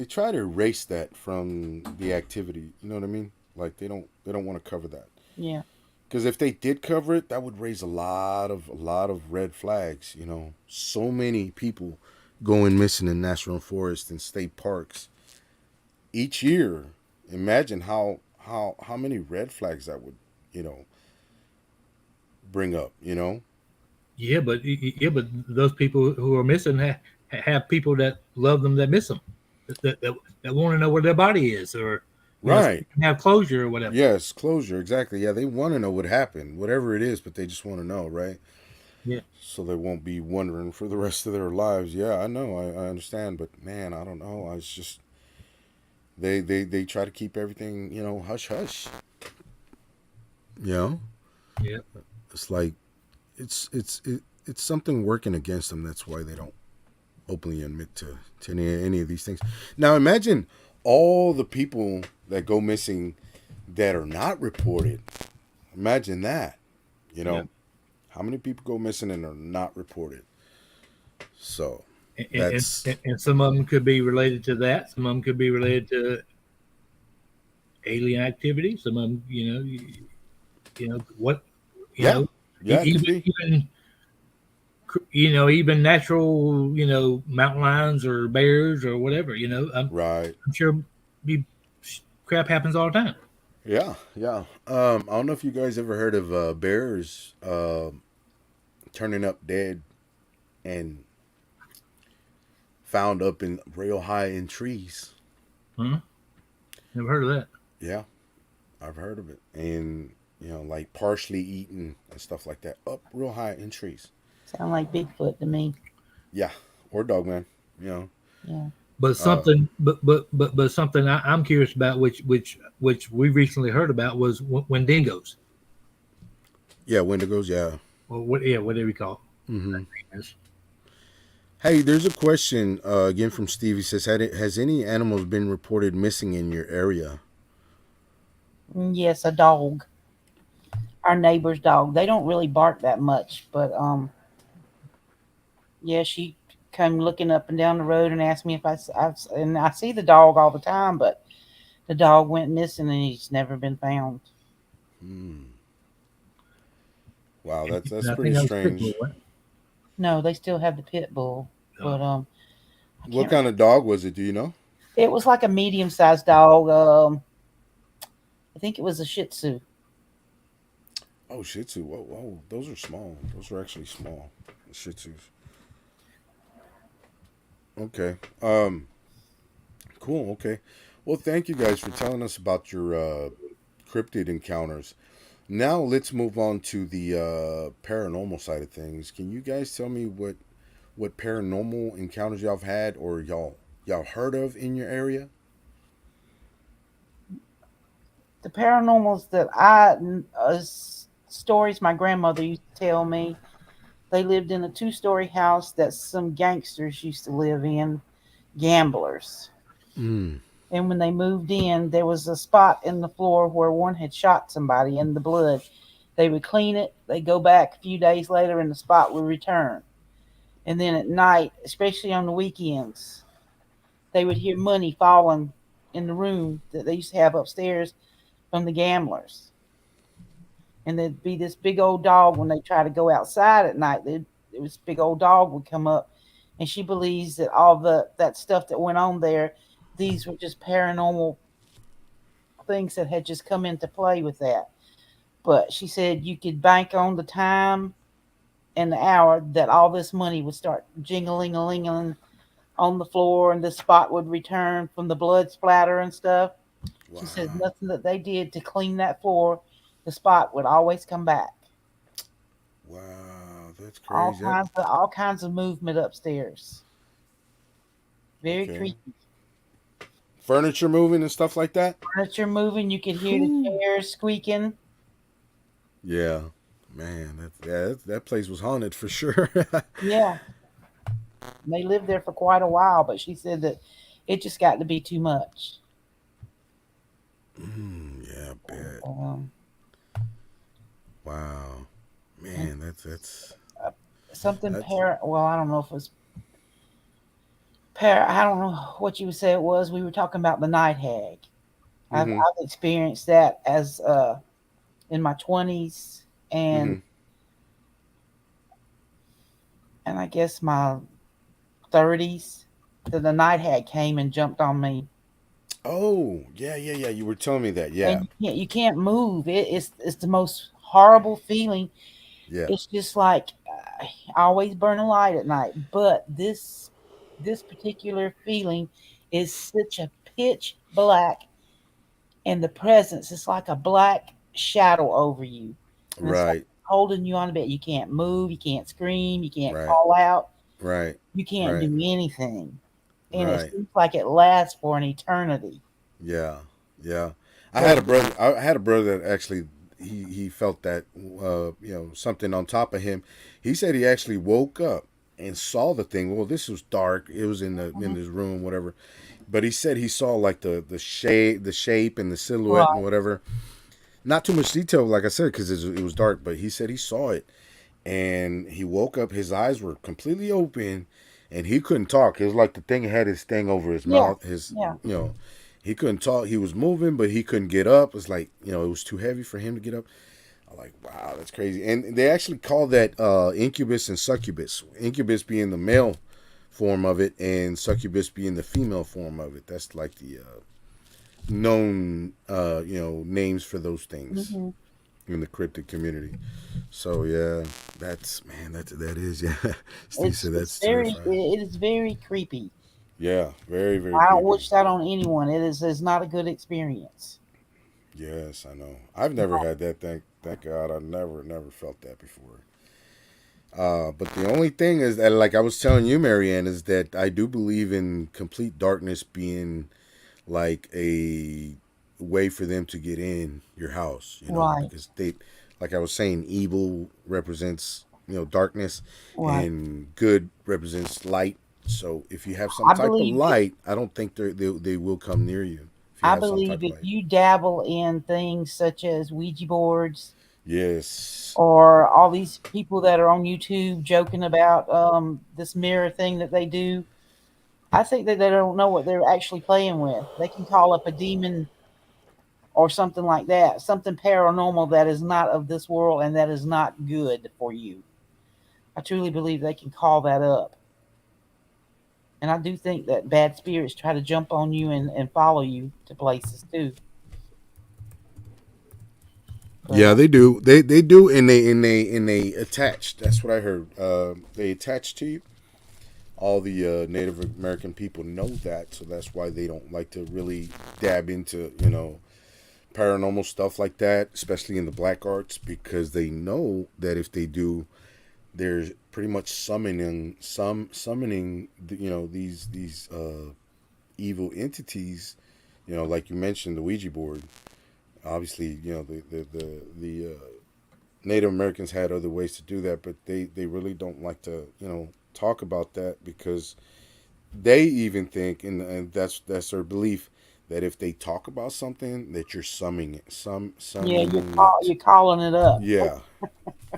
try to erase that from the activity. You know what I mean? Like they don't want to cover that. Yeah. Because if they did cover it, that would raise a lot of red flags. So many people going missing in national forests and state parks each year. Imagine how many red flags that would bring up. Yeah, but those people who are missing have people that love them that miss them, that want to know where their body is, or right, have closure or whatever. Yes, closure, exactly. Yeah, they want to know what happened, whatever it is, but they just want to know, right? Yeah. So they won't be wondering for the rest of their lives. Yeah, I know, I understand, but man, I don't know. It's just they try to keep everything, hush hush. Yeah. It's like it's something working against them. That's why they don't openly admit to any of these things. Now imagine all the people that go missing that are not reported. Imagine that. How many people go missing and are not reported? So and some of them could be related to that. Some of them could be related to alien activity. Some of them, what, yeah, even natural, mountain lions or bears or whatever. right. I'm sure crap happens all the time. Yeah. I don't know if you guys ever heard of bears turning up dead and found up in real high in trees. Huh? Never heard of that. Yeah, I've heard of it, and like partially eaten and stuff like that, up real high in trees. Sound like Bigfoot to me. Yeah, or Dogman. You know, Yeah. But uh, something, but something I'm curious about, which we recently heard about, was Wendigos, yeah, Wendigos. Yeah. or what? Yeah, whatever you call Hmm. it. Hey, there's a question again from Steve. He says, Has any animals been reported missing in your area?" Yes, a dog. Our neighbor's dog. They don't really bark that much, but yeah, she came looking up and down the road and asked me if and I see the dog all the time, but the dog went missing and he's never been found. Hmm. Wow, that's And I pretty think that was Pitbull. strange. Right? No, they still have the pit bull, Oh, but I What can't. kind of dog was it? Do you know? It was like a medium-sized dog. I think it was a Shih Tzu. Oh, Shih Tzu. Whoa, whoa, those are small. Those are actually small. Shih Tzus. Okay. Cool. Okay. Well, thank you guys for telling us about your cryptid encounters. Now let's move on to the paranormal side of things. Can you guys tell me what paranormal encounters y'all have had or y'all heard of in your area? The paranormals that stories my grandmother used to tell me. They lived in a two-story house that some gangsters used to live in, gamblers. Mm. And when they moved in, there was a spot in the floor where one had shot somebody in the blood. They would clean it. They go back a few days later, and the spot would return. And then at night, especially on the weekends, they would hear money falling in the room that they used to have upstairs from the gamblers. And there'd be this big old dog when they try to go outside at night. This big old dog would come up, and she believes that all that stuff that went on there, these were just paranormal things that had just come into play with that. But she said you could bank on the time and the hour that all this money would start jingling a ling on the floor, and the spot would return from the blood splatter and stuff. She says Wow. nothing that they did to clean that floor, the spot would always come back. Wow. That's All crazy. kinds of all kinds of movement upstairs. Very Okay. creepy. Furniture moving and stuff like that? Furniture moving. You could hear the Whew. chairs squeaking. Yeah. Man, that place was haunted for sure. Yeah, they lived there for quite a while, but she said that it just got to be too much. Yeah, I bet. Um, Wow. and Man, that's something that's Well, I don't know if it was I don't know what you would say it was. We were talking about the night hag. mm-hmm. I've experienced that as in my 20s and Mm-hmm. I guess my 30s. The night hag came and jumped on me, Oh, yeah, yeah, yeah. You were telling me that. Yeah. and you can't move. It's the most horrible feeling. Yeah. It's just like I always burn a light at night, but this particular feeling is such a pitch black, and the presence is like a black shadow over you, and it's like Right. holding you on a bit. You can't move, you can't scream, you can't Right. call out, Right. you can't Right. do anything, and it Right. seems like it lasts for an eternity. Yeah. Yeah. But I had a brother that actually he felt that something on top of him. He said he actually woke up and saw the thing. Well, this was dark. It was in mhm, his room, whatever. But he said he saw like the shape and the silhouette and right, whatever. Not too much detail, like I said, because it was dark. But he said he saw it, and he woke up. His eyes were completely open, and he couldn't talk. It was like the thing had his thing over his yeah, mouth. His yeah. he couldn't talk. He was moving, but he couldn't get up. It's like it was too heavy for him to get up. I'm like, wow, that's crazy. And they actually call that incubus and succubus. Incubus being the male form of it, and succubus being the female form of it. That's like the known names for those things hmm in the cryptid community. So yeah, that is yeah. Steve said It's that's very terrifying. it is very creepy. Yeah, very, very I don't creepy. wish that on anyone. It is not a good experience. Yes, I know. I've never had that. Thank God, I never felt that before. But the only thing is that, like I was telling you, Marianne, is that I do believe in complete darkness being like a way for them to get in your house, Right, because like I was saying, evil represents, darkness, right. and good represents light. So if you have some I type of believe if light, I don't think they will come near you if you I have some believe type of if light. you dabble in things such as Ouija boards Yes. or all these people that are on YouTube joking about this mirror thing that they do, I think that they don't know what they're actually playing with. They can call up a demon or something like that, something paranormal that is not of this world and that is not good for you. I truly believe they can call that up. And I do think that bad spirits try to jump on you and follow you to places too. Yeah, But they do. They do, and they attach. That's what I heard. They attach to you. All the Native American people know that, so that's why they don't like to really dab into paranormal stuff like that, especially in the black arts, because they know that if they do, they're pretty much summoning these evil entities. Like you mentioned, the Ouija board. Obviously, the Native Americans had other ways to do that, but they really don't like to talk about that, because they even think, and that's their belief, that if they talk about something, that you're summoning it, yeah, summoning it. you're calling it up. Yeah,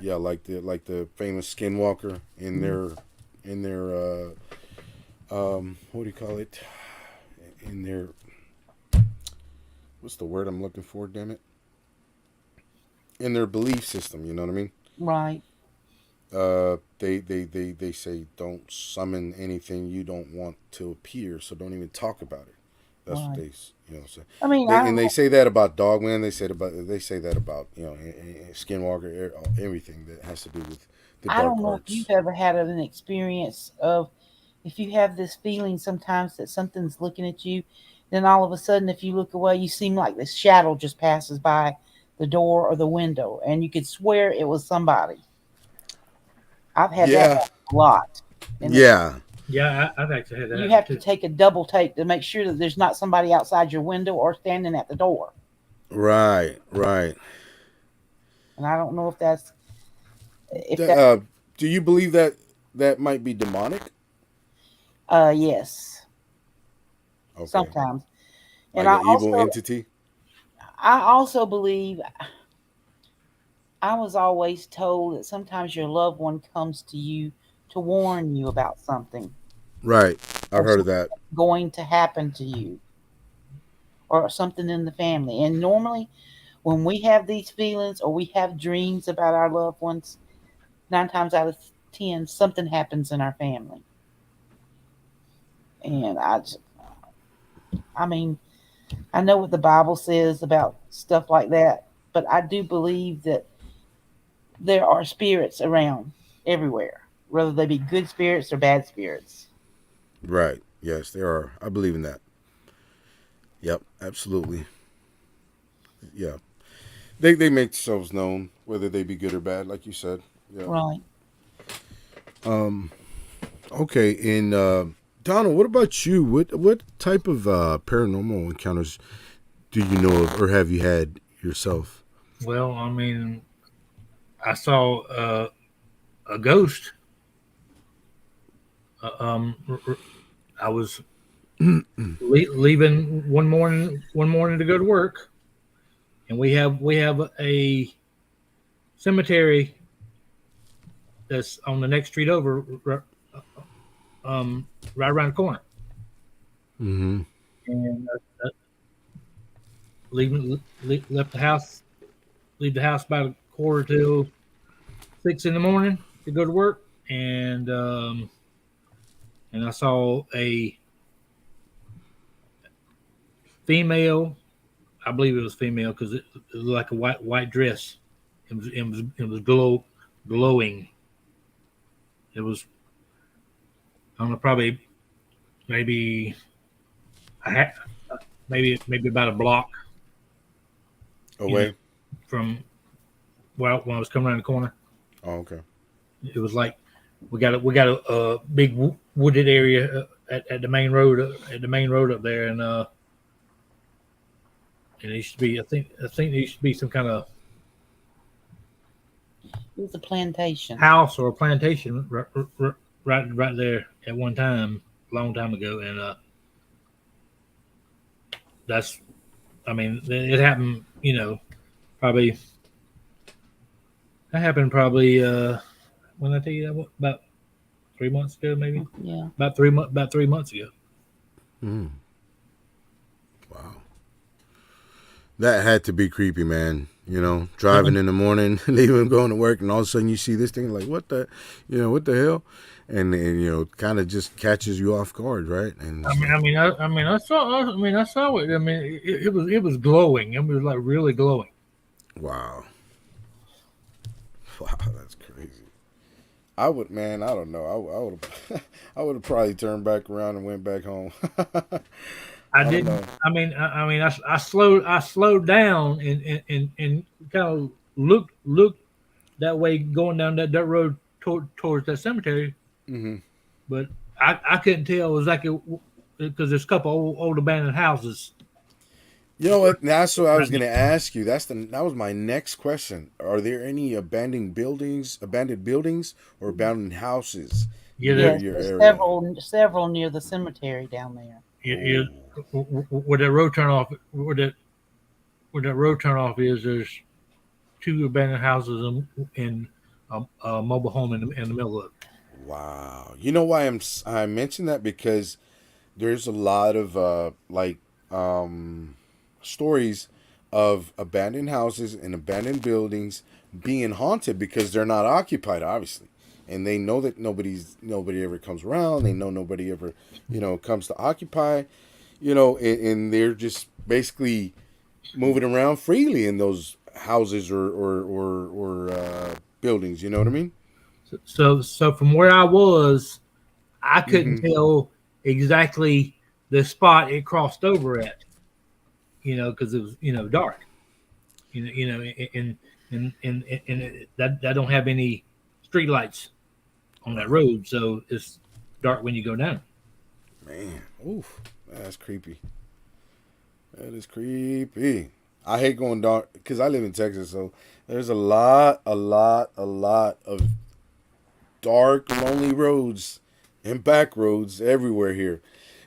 yeah, like the famous Skinwalker in their what do you call it? In their, what's the word I'm looking for? Damn it! In their belief system, you know what I mean? Right. They say don't summon anything you don't want to appear, so don't even talk about it. That's what Right. they say. I mean, I They don't and they know. say that about Dogman. They say that about Skinwalker, everything that has to do with the I dark don't know if you've arts. ever had an experience of if you have this feeling sometimes that something's looking at you, then all of a sudden, if you look away, you seem like this shadow just passes by the door or the window, and you could swear it was somebody. I've had that Yeah, happen a lot, and yeah, Yeah, I've actually had that you happen have to too. take a double take to make sure that there's not somebody outside your window or standing at the door. right, right. And I don't know if D- that Uh, do you believe that that might be demonic? yes, Okay, sometimes. And like an evil entity. I also believe I was always told that sometimes your loved one comes to you to warn you about something Right, I've or heard of something that. that's going to happen to you or something in the family. And normally, when we have these feelings or we have dreams about our loved ones, 9 times out of 10, something happens in our family. And I mean, I know what the Bible says about stuff like that, but I do believe that there are spirits around everywhere, whether they be good spirits or bad spirits. Right. Yes, there are. I believe in that. Yep, absolutely. Yeah. They make themselves known, whether they be good or bad, like you said. Yeah. Right. Um. Okay. And Donald, what about you? What type of paranormal encounters do you know of, or have you had yourself? Well, I mean, I saw a ghost. I was leaving one morning to go to work, and we have a cemetery that's on the next street over, right around the corner. Mm-hmm. And leaving left the house, leave the house about a quarter till 6 in the morning to go to work, and I saw a female. I believe it was female because it was like a white dress. It was glowing. It was, I don't know, probably maybe I had maybe about a block, you know, Away. from well when I was coming around the corner. Oh, okay. It was like we got a big wooded area at the main road at the main road up there, and it used to be I think there used to be some kind of It was a plantation. house or a plantation right there at one time, a long time ago, and that's I mean it happened, probably that happened probably when I tell you that about 3 months ago, maybe Yeah. about 3 months ago. Mm. Wow. That had to be creepy, man. Driving in the morning, leaving, going to work, and all of a sudden you see this thing like, what the hell? And kind of just catches you off guard, right? And I it's mean, like, I mean, I saw it. I mean, it was glowing. It was like really glowing. wow. Wow, that's crazy. I would, man, I don't know. I would have, I would have probably turned back around and went back home. I I don't know. didn't. I slowed down and kind of looked that way going down that dirt road towards that cemetery, Hmm. but I couldn't tell exactly because there's a couple old abandoned houses. You know what? That's what I was Right going to there. ask you. That was my next question. Are there any abandoned buildings, or abandoned houses Yeah, near there, Yes, your there's area? several near the cemetery down there. yeah, Oh, where that road turn off, where that road turn off is. There's two abandoned houses and a mobile home in the middle of it. wow. You know why I mentioned that? Because there's a lot of stories of abandoned houses and abandoned buildings being haunted because they're not occupied, obviously, and they know that nobody ever comes around. They know nobody ever comes to occupy, and they're just basically moving around freely in those houses or buildings. You know what I mean? So from where I was, I couldn't Mm-hmm. tell exactly the spot it crossed over at, because it was dark, and that don't have any street lights on that Wow, road, so it's dark when you go down. man, oof, that's creepy. That is creepy. I hate going dark because I live in Texas, so there's a lot of dark, lonely roads and back roads everywhere here.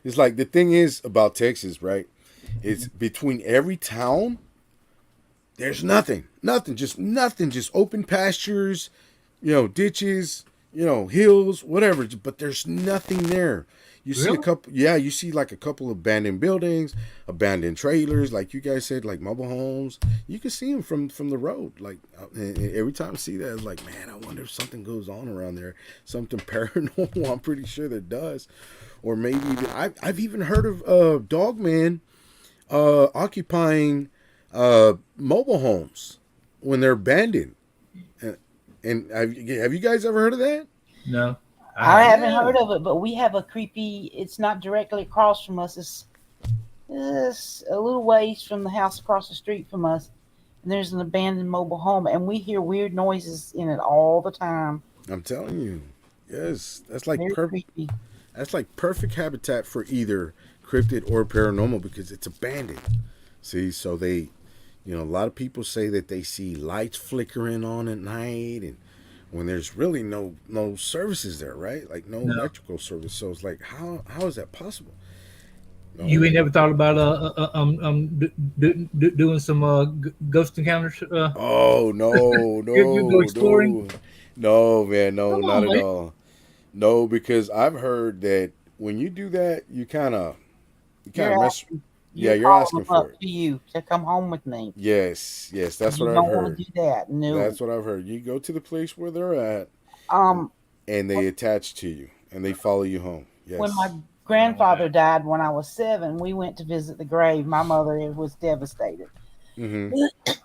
It's like the thing is about Texas, right? It's between every town, there's nothing, just open pastures, ditches, hills, whatever. But there's nothing there. You see a Really? couple, yeah, you see like a couple of abandoned buildings, abandoned trailers, like you guys said, like mobile homes. You can see them from the road. Like and every time I see that, it's like, man, I wonder if something goes on around there, something paranormal. I'm pretty sure there does, or maybe even I've even heard of Dogman occupying mobile homes when they're abandoned. And have you guys ever heard of that? No, I I haven't. haven't Yeah. heard of it, but we have a creepy. It's not directly across from us. It's a little ways from the house across the street from us, and there's an abandoned mobile home, and we hear weird noises in it all the time. I'm telling you. Yes, Very creepy. that's like perfect habitat for either cryptid or paranormal because it's abandoned. See, so a lot of people say that they see lights flickering on at night, and when there's really no services there, right? Like no No, electrical service. So it's like, how is that possible? you No. ain't never thought about doing some ghost encounters. Oh no, You go no, exploring. no, no, man, no, Come not on, at man. all. No, because I've heard that when you do that, you kind of You're mess. asking, Yeah, you're you're calling asking them for up it. to you to come home with me. Yes, that's what You I've don't want heard. to do that. No. That's what I've heard. You go to the place where they're at, and, Um, and they attach to you, and they follow you home. when my Yes. I don't want grandfather that. died when I was 7, we went to visit the grave. My mother was devastated. Mm-hmm.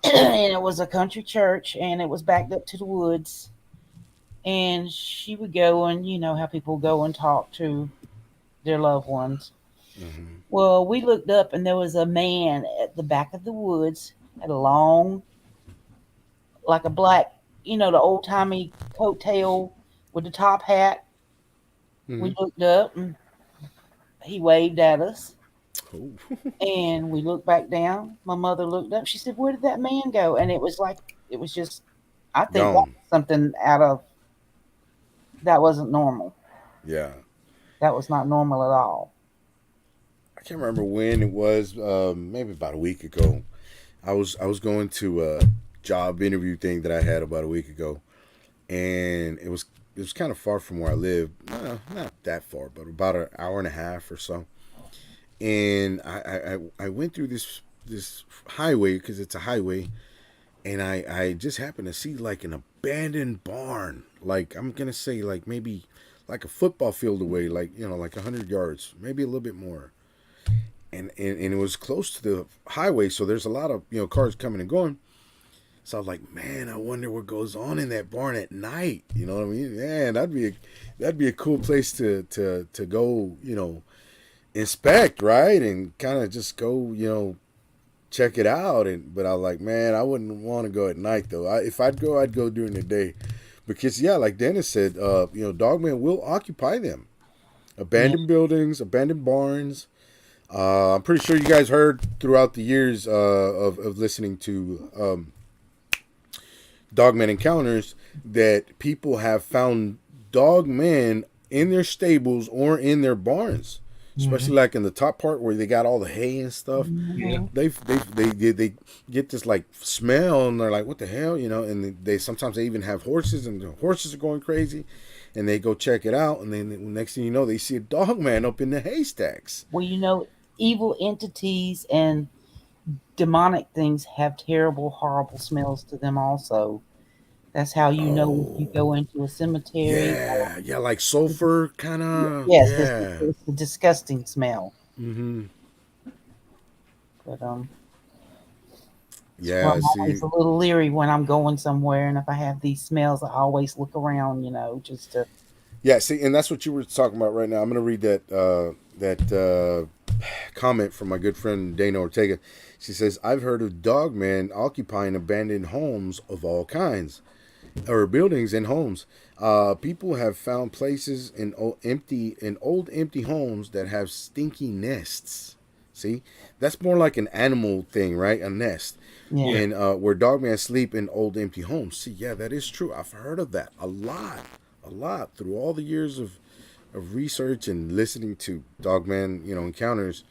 And it was a country church, and it was backed up to the woods. And she would go, and you know how people go and talk to their loved ones. Hmm. Well, we looked up and there was a man at the back of the woods, had a long, like a black, the old timey coattail with the top hat. Hmm. We looked up and he waved at us. Oh. And we looked back down. My mother looked up. She said, "Where did that man go?" And it was like, it was just, I think that Gone. was something out of, that wasn't normal. Yeah. That was not normal at all. I can't remember when it was. Maybe about a week ago. I was going to a job interview thing that I had about a week ago, and it was kind of far from where I live. Not that far, but about an hour and a half or so. And I went through this highway because it's a highway, and I just happened to see like an abandoned barn. Like I'm gonna say like maybe like a football field away, like like 100 yards, maybe a little bit more. And it was close to the highway, so there's a lot of cars coming and going. So I was like, man, I wonder what goes on in that barn at night. You know what I mean? Man, that'd be a cool place to go. Inspect, right, and kind of just go. Check it out. But I was like, man, I wouldn't want to go at night though. If I'd go, I'd go during the day, because yeah, like Dennis said, Dogman will occupy them. Yeah. Abandoned buildings, abandoned barns. I'm pretty sure you guys heard throughout the years of listening to Dogman Encounters that people have found dogmen in their stables or in their barns, especially like in the top part where they got all the hay and stuff. Yeah. They get this like smell, and they're like, what the hell, and they sometimes they even have horses, and the horses are going crazy, and they go check it out, and then the next thing you know, they see a dog man up in the haystacks. Well, evil entities and demonic things have terrible, horrible smells to them also. That's how you know if you Oh, go into a cemetery. yeah, like sulfur kind of, Yes, yeah. it's a disgusting smell. Mm-hmm. But well, Yeah, I'm see, always a little leery when I'm going somewhere, and if I have these smells, I always look around, just to. yeah, see, and that's what you were talking about right now. I'm gonna read that comment from my good friend Dana Ortega. She says, "I've heard of dogmen occupying abandoned homes of all kinds, or buildings and homes. People have found places in old empty homes that have stinky nests. See, that's more like an animal thing, right? A nest, Yeah. Yeah. and where dogmen sleep in old empty homes. See, yeah, that is true. I've heard of that a lot through all the years of research and listening to dogman, encounters.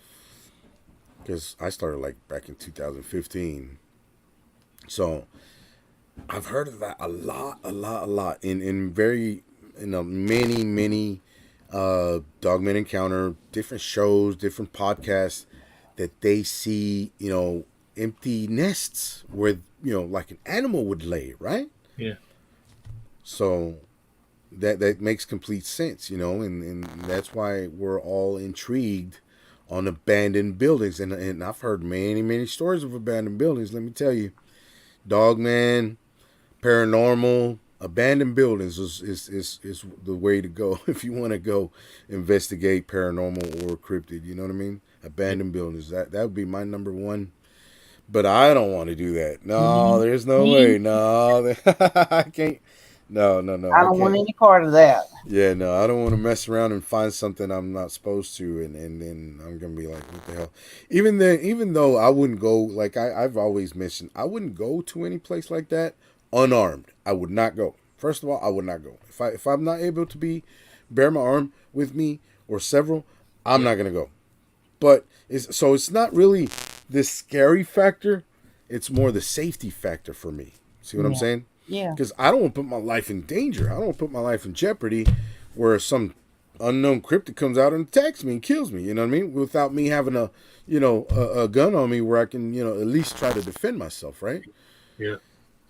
Because I started like back in 2015, so I've heard of that a lot in a many Dogman Encounter, different shows, different podcasts that they see, empty nests where, like an animal would lay, right? Yeah. So that makes complete sense, and that's why we're all intrigued on abandoned buildings. And I've heard many stories of abandoned buildings, let me tell you. Dogman, paranormal, abandoned buildings is the way to go if you want to go investigate paranormal or cryptid. You know what I mean? Abandoned buildings. That would be my number one. But I don't want to do that. No, Me, there's no me, way. No, I can't. No, I I don't want can't. any part of that. Yeah, no, I don't want to mess around and find something I'm not supposed to, and then I'm gonna be like, what the hell? Even though I wouldn't go, like I've always mentioned, I wouldn't go to any place like that unarmed. I would not go. First of all, I would not go. If I'm not able to bear my arm with me or several, I'm Yeah. not gonna go. But it's not really the scary factor. It's more the safety factor for me. See what I'm Yeah. saying? Yeah. Because I don't want to put my life in danger. I don't want to put my life in jeopardy where some unknown cryptid comes out and attacks me and kills me. You know what I mean? Without me having a gun on me where I can, at least try to defend myself, right? Yeah.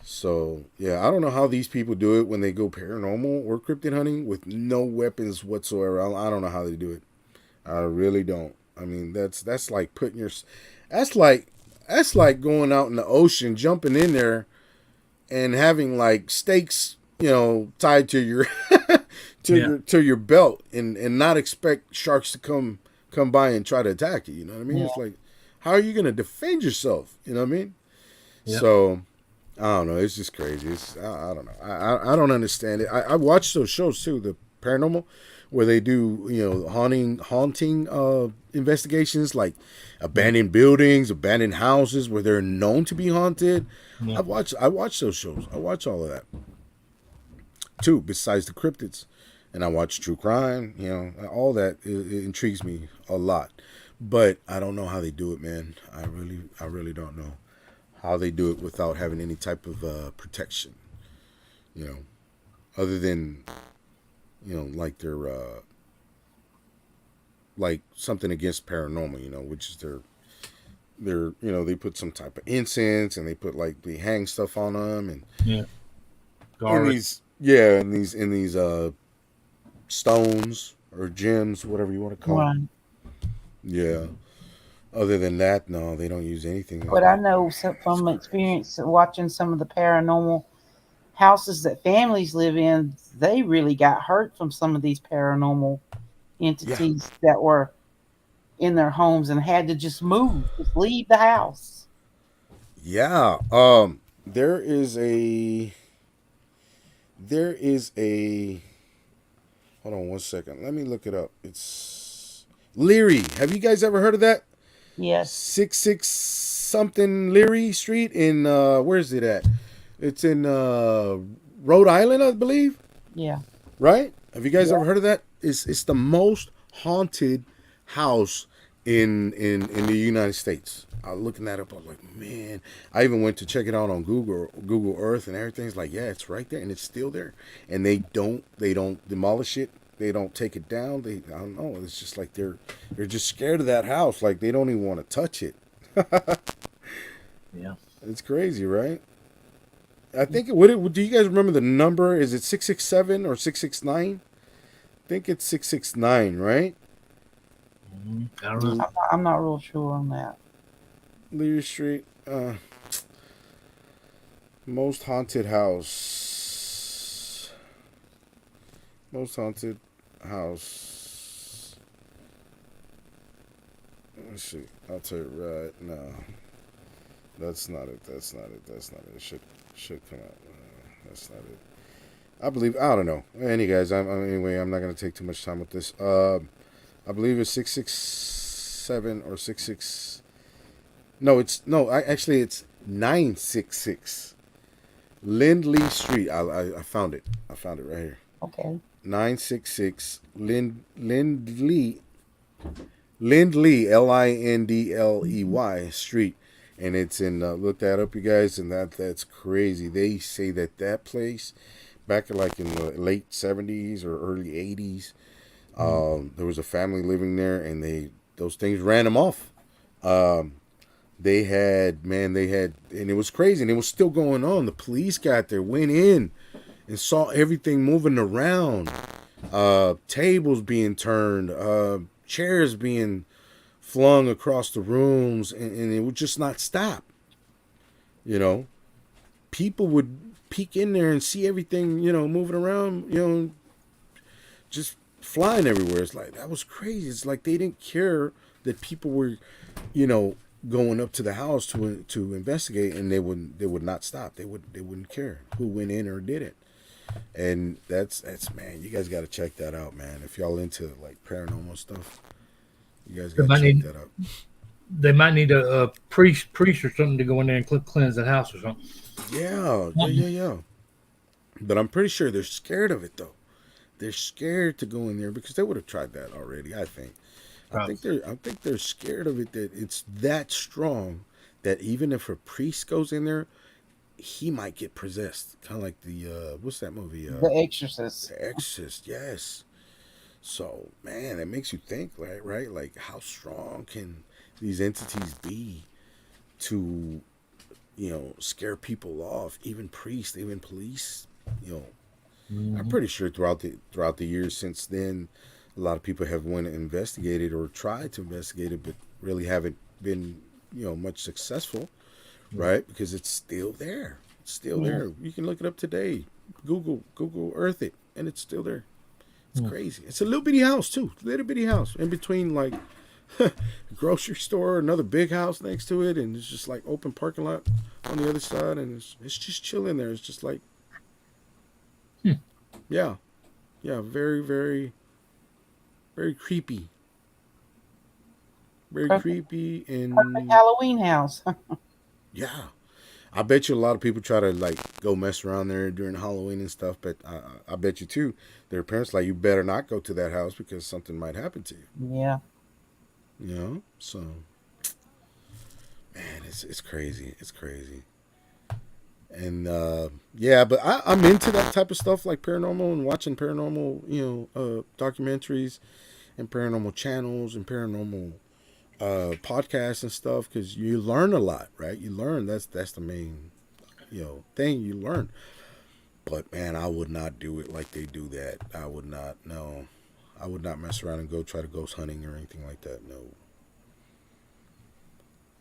So, yeah, I don't know how these people do it when they go paranormal or cryptid hunting with no weapons whatsoever. I don't know how they do it. I really don't. I mean, that's like putting your that's like going out in the ocean, jumping in there and having like stakes tied to your to your belt, and not expect sharks to come by and try to attack you. You know what I mean? Yeah. It's like, how are you going to defend yourself? You know what I mean? Yep. So I don't know. It's just crazy. I don't know. I don't understand it. I watch those shows too, the paranormal, where they do haunting investigations, like abandoned buildings, abandoned houses where they're known to be haunted. Yeah. I watch those shows. I watch all of that too. Besides the cryptids, and I watch true crime. All that it intrigues me a lot. But I don't know how they do it, man. I really don't know how they do it without having any type of protection, other than, like their, like something against paranormal, which is their, they put some type of incense, and they put like, they hang stuff on them, and Yeah. in these, yeah, in these stones or gems, whatever you want to call Right. them. Yeah. Other than that, no, they don't use anything like But I that. know from experience watching some of the paranormal houses that families live in, they really got hurt from some of these paranormal Yeah. entities that were in their homes and had to just move, just leave the house. Yeah. There is a. There is a. Hold on one second. Let me look it up. It's Leary. Have you guys ever heard of that? Yes. 66 something Leary Street in where is it at? It's in Rhode Island, I believe. Yeah. Right? Have you guys Yeah. ever heard of that? It's the most haunted house in the United States. I was looking that up. I was like, man. I even went to check it out on Google Earth and everything's like, yeah, it's right there and it's still there. And they don't demolish it. They don't take it down. I don't know. It's just like they're just scared of that house. Like they don't even want to touch it. Yeah. It's crazy, right? I think do you guys remember the number? Is it 667 or 669? I think it's 669, right? I don't know. I'm not real sure on that. Lear Street. Most haunted house. Most haunted house. Let's see. I'll tell you right now. That's not it. That's not it. That's not it. It should come out. That's not it. I believe. I don't know. Anyway, I'm not gonna take too much time with this. I believe it's 667 or 66. No, actually it's 966 Lindley Street. I found it. I found it right here. Okay. 966 Lindley Lindley Street, and it's in. Look that up, you guys, and that's crazy. They say that place, back in the late 70s or early 80s, there was a family living there, and those things ran them off. They had, and it was crazy, and it was still going on. The police got there, went in, and saw everything moving around, tables being turned, chairs being flung across the rooms, and it would just not stop. People would peek in there and see everything, moving around, just flying everywhere. It's like, that was crazy. It's like they didn't care that people were, going up to the house to investigate, and they would not stop. They wouldn't care who went in or did it. And that's man, you guys got to check that out, man. If y'all into like paranormal stuff, you guys got to check that out. They might need a priest or something to go in there and cleanse the house or something. Yeah. But I'm pretty sure they're scared of it though. They're scared to go in there because they would have tried that already, I think. I think they're scared of it, that it's that strong that even if a priest goes in there, he might get possessed. Kind of like the what's that movie? The Exorcist. The Exorcist, yes. So man, it makes you think, right? Like, how strong can these entities be to, scare people off? Even priests, even police. I'm pretty sure throughout the years since then, a lot of people have went and investigated or tried to investigate it, but really haven't been, much successful, right? Because it's still there. It's still there. You can look it up today. Google Earth it, and it's still there. It's Hmm. crazy. It's a little bitty house too, little bitty house in between like a grocery store, another big house next to it, and it's just like open parking lot on the other side, and it's just chilling there. It's just like, Hmm. yeah, yeah, very very very creepy, very Perfect, creepy, perfect and Halloween house. yeah. I bet you a lot of people try to like go mess around there during Halloween and stuff, but I bet you too, their parents like you better not go to that house because something might happen to you. Yeah. You know, so man, it's crazy, it's crazy, and yeah, but I'm into that type of stuff like paranormal and watching paranormal, documentaries and paranormal channels and paranormal podcasts and stuff because you learn a lot, right? You learn that's the main thing you learn. But man, I would not do it like they do that. I would not. No, I would not mess around and go try to ghost hunting or anything like that. No,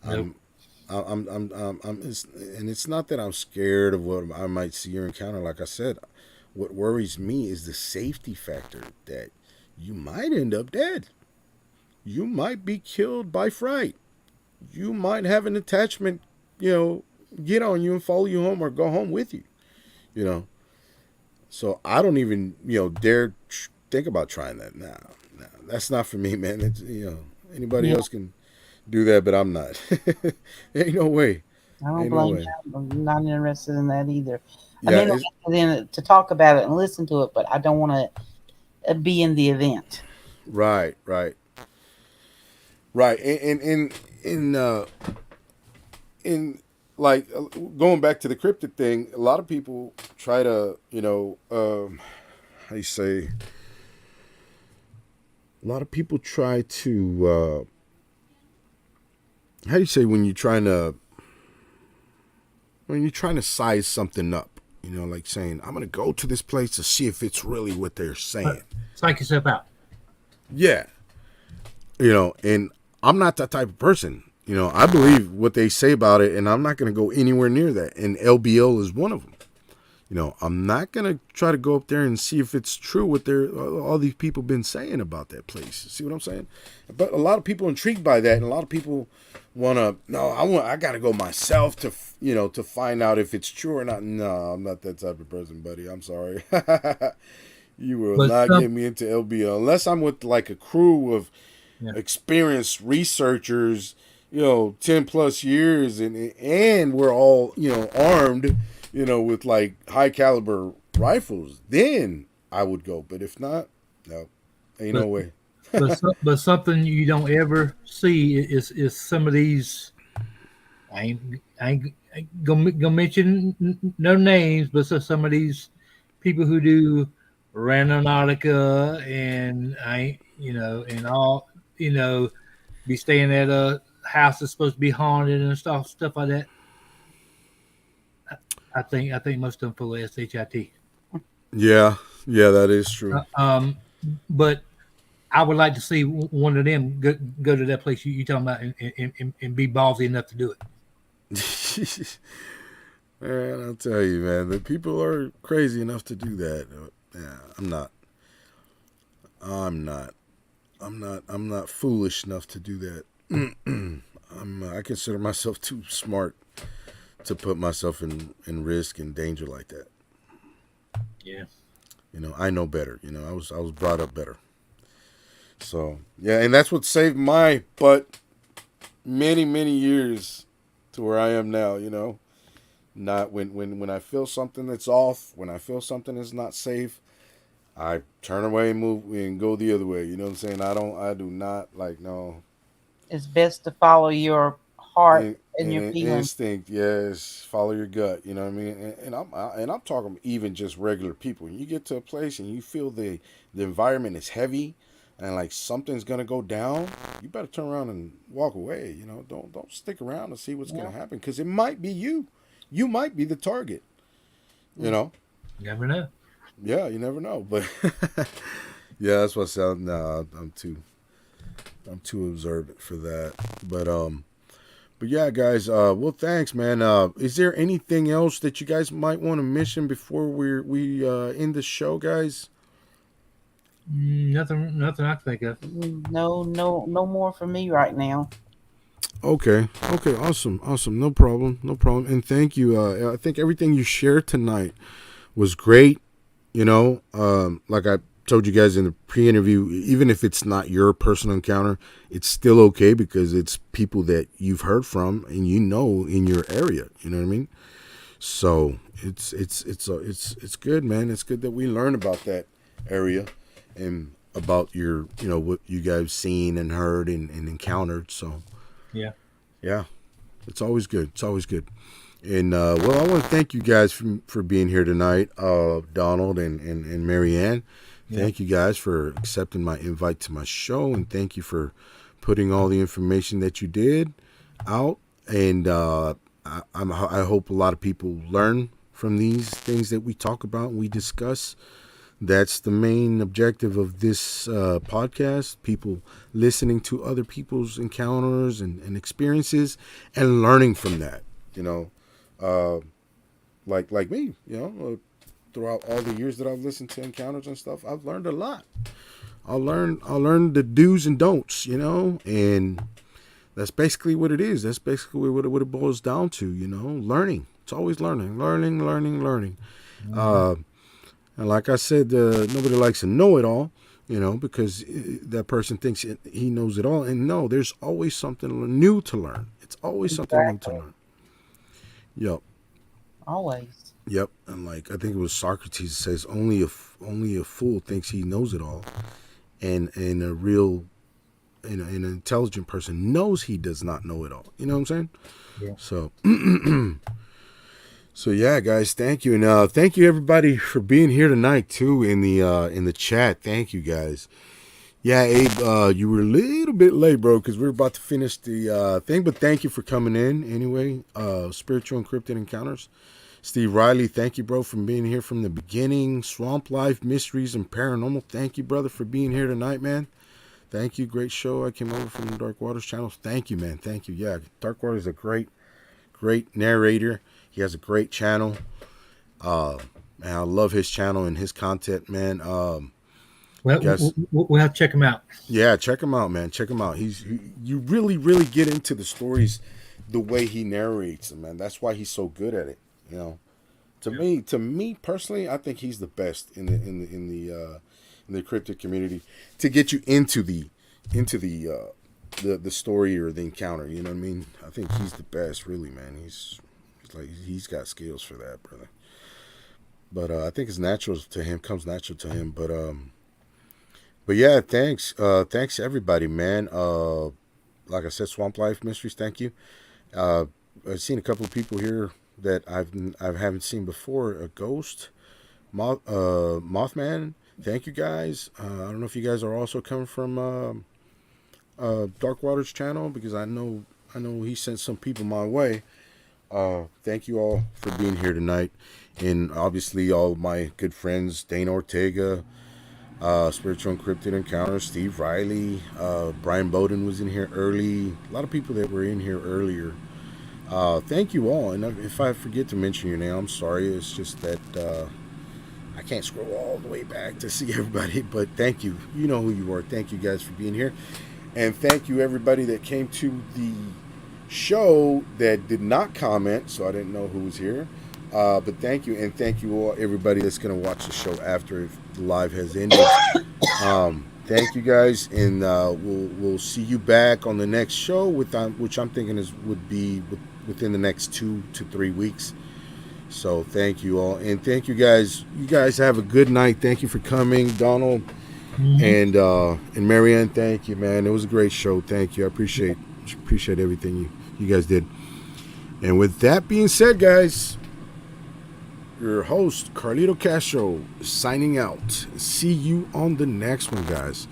Nope. I'm. And it's not that I'm scared of what I might see or encounter. Like I said, what worries me is the safety factor that you might end up dead. You might be killed by fright. You might have an attachment, get on you and follow you home or go home with you. You know, So I don't even, dare think about trying that now. No, that's not for me, man. It's, anybody Yeah. else can do that, but I'm not. Ain't no way. I don't Ain't no blame way. you. I'm not interested in that either. I'm Yeah, it's interested in it to talk about it and listen to it, but I don't want to be in the event. right, right, right. In like going back to the cryptid thing, a lot of people try to, how you say, a lot of people try to, how do you say when you're trying to size something up, like saying, I'm going to go to this place to see if it's really what they're saying. But psych yourself out. Yeah. And I'm not that type of person. I believe what they say about it, and I'm not going to go anywhere near that. And LBL is one of them. I'm not going to try to go up there and see if it's true what all these people been saying about that place. See what I'm saying? But a lot of people intrigued by that, and a lot of people I got to go myself to find out if it's true or not. No, I'm not that type of person, buddy. I'm sorry. You will But not get some, me into LBL unless I'm with like a crew of yeah. experienced researchers, 10 plus years, and we're all, armed, with like high caliber rifles, then I would go. But if not, no, ain't no but way. but something you don't ever see is some of these. I ain't gonna mention no names, but some of these people who do randonautica and and all be staying at a house that's supposed to be haunted and stuff like that. I think most of them full of shit. Yeah, yeah, that is true. Uh, um, but I would like to see one of them go to that place you talking about and be ballsy enough to do it. Man, I'll tell you, man, the people are crazy enough to do that. Yeah, I'm not. I'm not. I'm not foolish enough to do that. I consider myself too smart to put myself in risk and danger like that. Yeah. I know better. I was brought up better. So yeah, and that's what saved my butt many years to where I am now. Not when I feel something that's off, when I feel something that's not safe, I turn away and move and go the other way. You know what I'm saying? I do not like no. It's best to follow your heart and your And feelings. instinct, yes. Follow your gut. You know what I mean? And I'm talking even just regular people. When you get to a place and you feel the environment is heavy, and like something's gonna go down, you better turn around and walk away. Don't stick around to see what's Yeah. gonna happen because it might be you. You might be the target. You know? Never know. Yeah, you never know. But yeah, that's what sounds. No, I'm too observant for that. But yeah, guys. Well, thanks, man. Is there anything else that you guys might want to mention before we end the show, guys? Nothing I can think of. No, no more for me right now. Okay. Okay. Awesome. Awesome. No problem. No problem. And thank you. I think everything you shared tonight was great. Like I told you guys in the pre-interview, even if it's not your personal encounter, it's still okay because it's people that you've heard from and in your area. You know what I mean? So it's good, man. It's good that we learn about that area and about what you guys seen and heard and encountered. So Yeah. yeah, it's always good. It's always good. And well, I want to thank you guys for being here tonight, Donald and Marianne. Yeah. Thank you guys for accepting my invite to my show, and thank you for putting all the information that you did out. And I hope a lot of people learn from these things that we talk about and we discuss. That's the main objective of this podcast. People listening to other people's encounters and experiences and learning from that. Like me, throughout all the years that I've listened to encounters and stuff, I've learned a lot. I'll learn the do's and don'ts, and that's basically what it is. That's basically what it boils down to, learning. It's always learning. Mm-hmm. And like I said, nobody likes to know it all, because that person thinks he knows it all. And no, there's always something new to learn. It's always something new to learn. Yep. Always. Yep. And like I think it was Socrates says, only a fool thinks he knows it all, and a real, an intelligent person knows he does not know it all. You know what I'm saying? Yeah. So. So yeah, guys, thank you, and thank you everybody for being here tonight too in the chat. Thank you guys. Yeah, Abe, you were a little bit late, bro, because we were about to finish the thing, but thank you for coming in anyway. Spiritual Encrypted Encounters. Steve Riley, thank you, bro, for being here from the beginning. Swamp Life, Mysteries, and Paranormal. Thank you, brother, for being here tonight, man. Thank you, great show. I came over from the Dark Waters channel. Thank you, man. Thank you. Yeah, Dark Waters is a great narrator. He has a great channel. Man, I love his channel and his content, man. Well, we'll have to check him out. Yeah, check him out, man. Check him out. You really, really get into the stories the way he narrates them, man. That's why he's so good at it. To me personally, I think he's the best in the cryptid community to get you into the story or the encounter. You know what I mean? I think he's the best, really, man. He's got skills for that, brother. But I think it's natural to him, comes natural to him. But yeah, thanks everybody, man. Like I said, Swamp Life Mysteries, thank you. I've seen a couple of people here that I haven't seen before. A Ghost, Mothman. Thank you guys. I don't know if you guys are also coming from Dark Waters channel, because I know he sent some people my way. Thank you all for being here tonight, and obviously all my good friends, Dana Ortega, Spiritual Encrypted Encounters, Steve Riley, Brian Bowden was in here early. A lot of people that were in here earlier. Thank you all, and if I forget to mention your name, I'm sorry. It's just that I can't scroll all the way back to see everybody, but thank you. You know who you are. Thank you guys for being here, and thank you everybody that came to the show that did not comment, so I didn't know who was here. But thank you, and thank you all, everybody that's going to watch the show after if the live has ended. Thank you guys, and we'll see you back on the next show, which I'm thinking would be within the next 2 to 3 weeks. So thank you all, and thank you guys. You guys have a good night. Thank you for coming, Donald, and Marianne. Thank you, man. It was a great show. Thank you. I appreciate everything you guys did. And with that being said, guys, your host, Carlito Castro, signing out. See you on the next one, guys.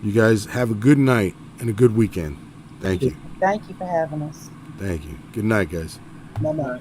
You guys have a good night and a good weekend. Thank you. Thank you for having us. Thank you. Good night, guys. Bye-bye.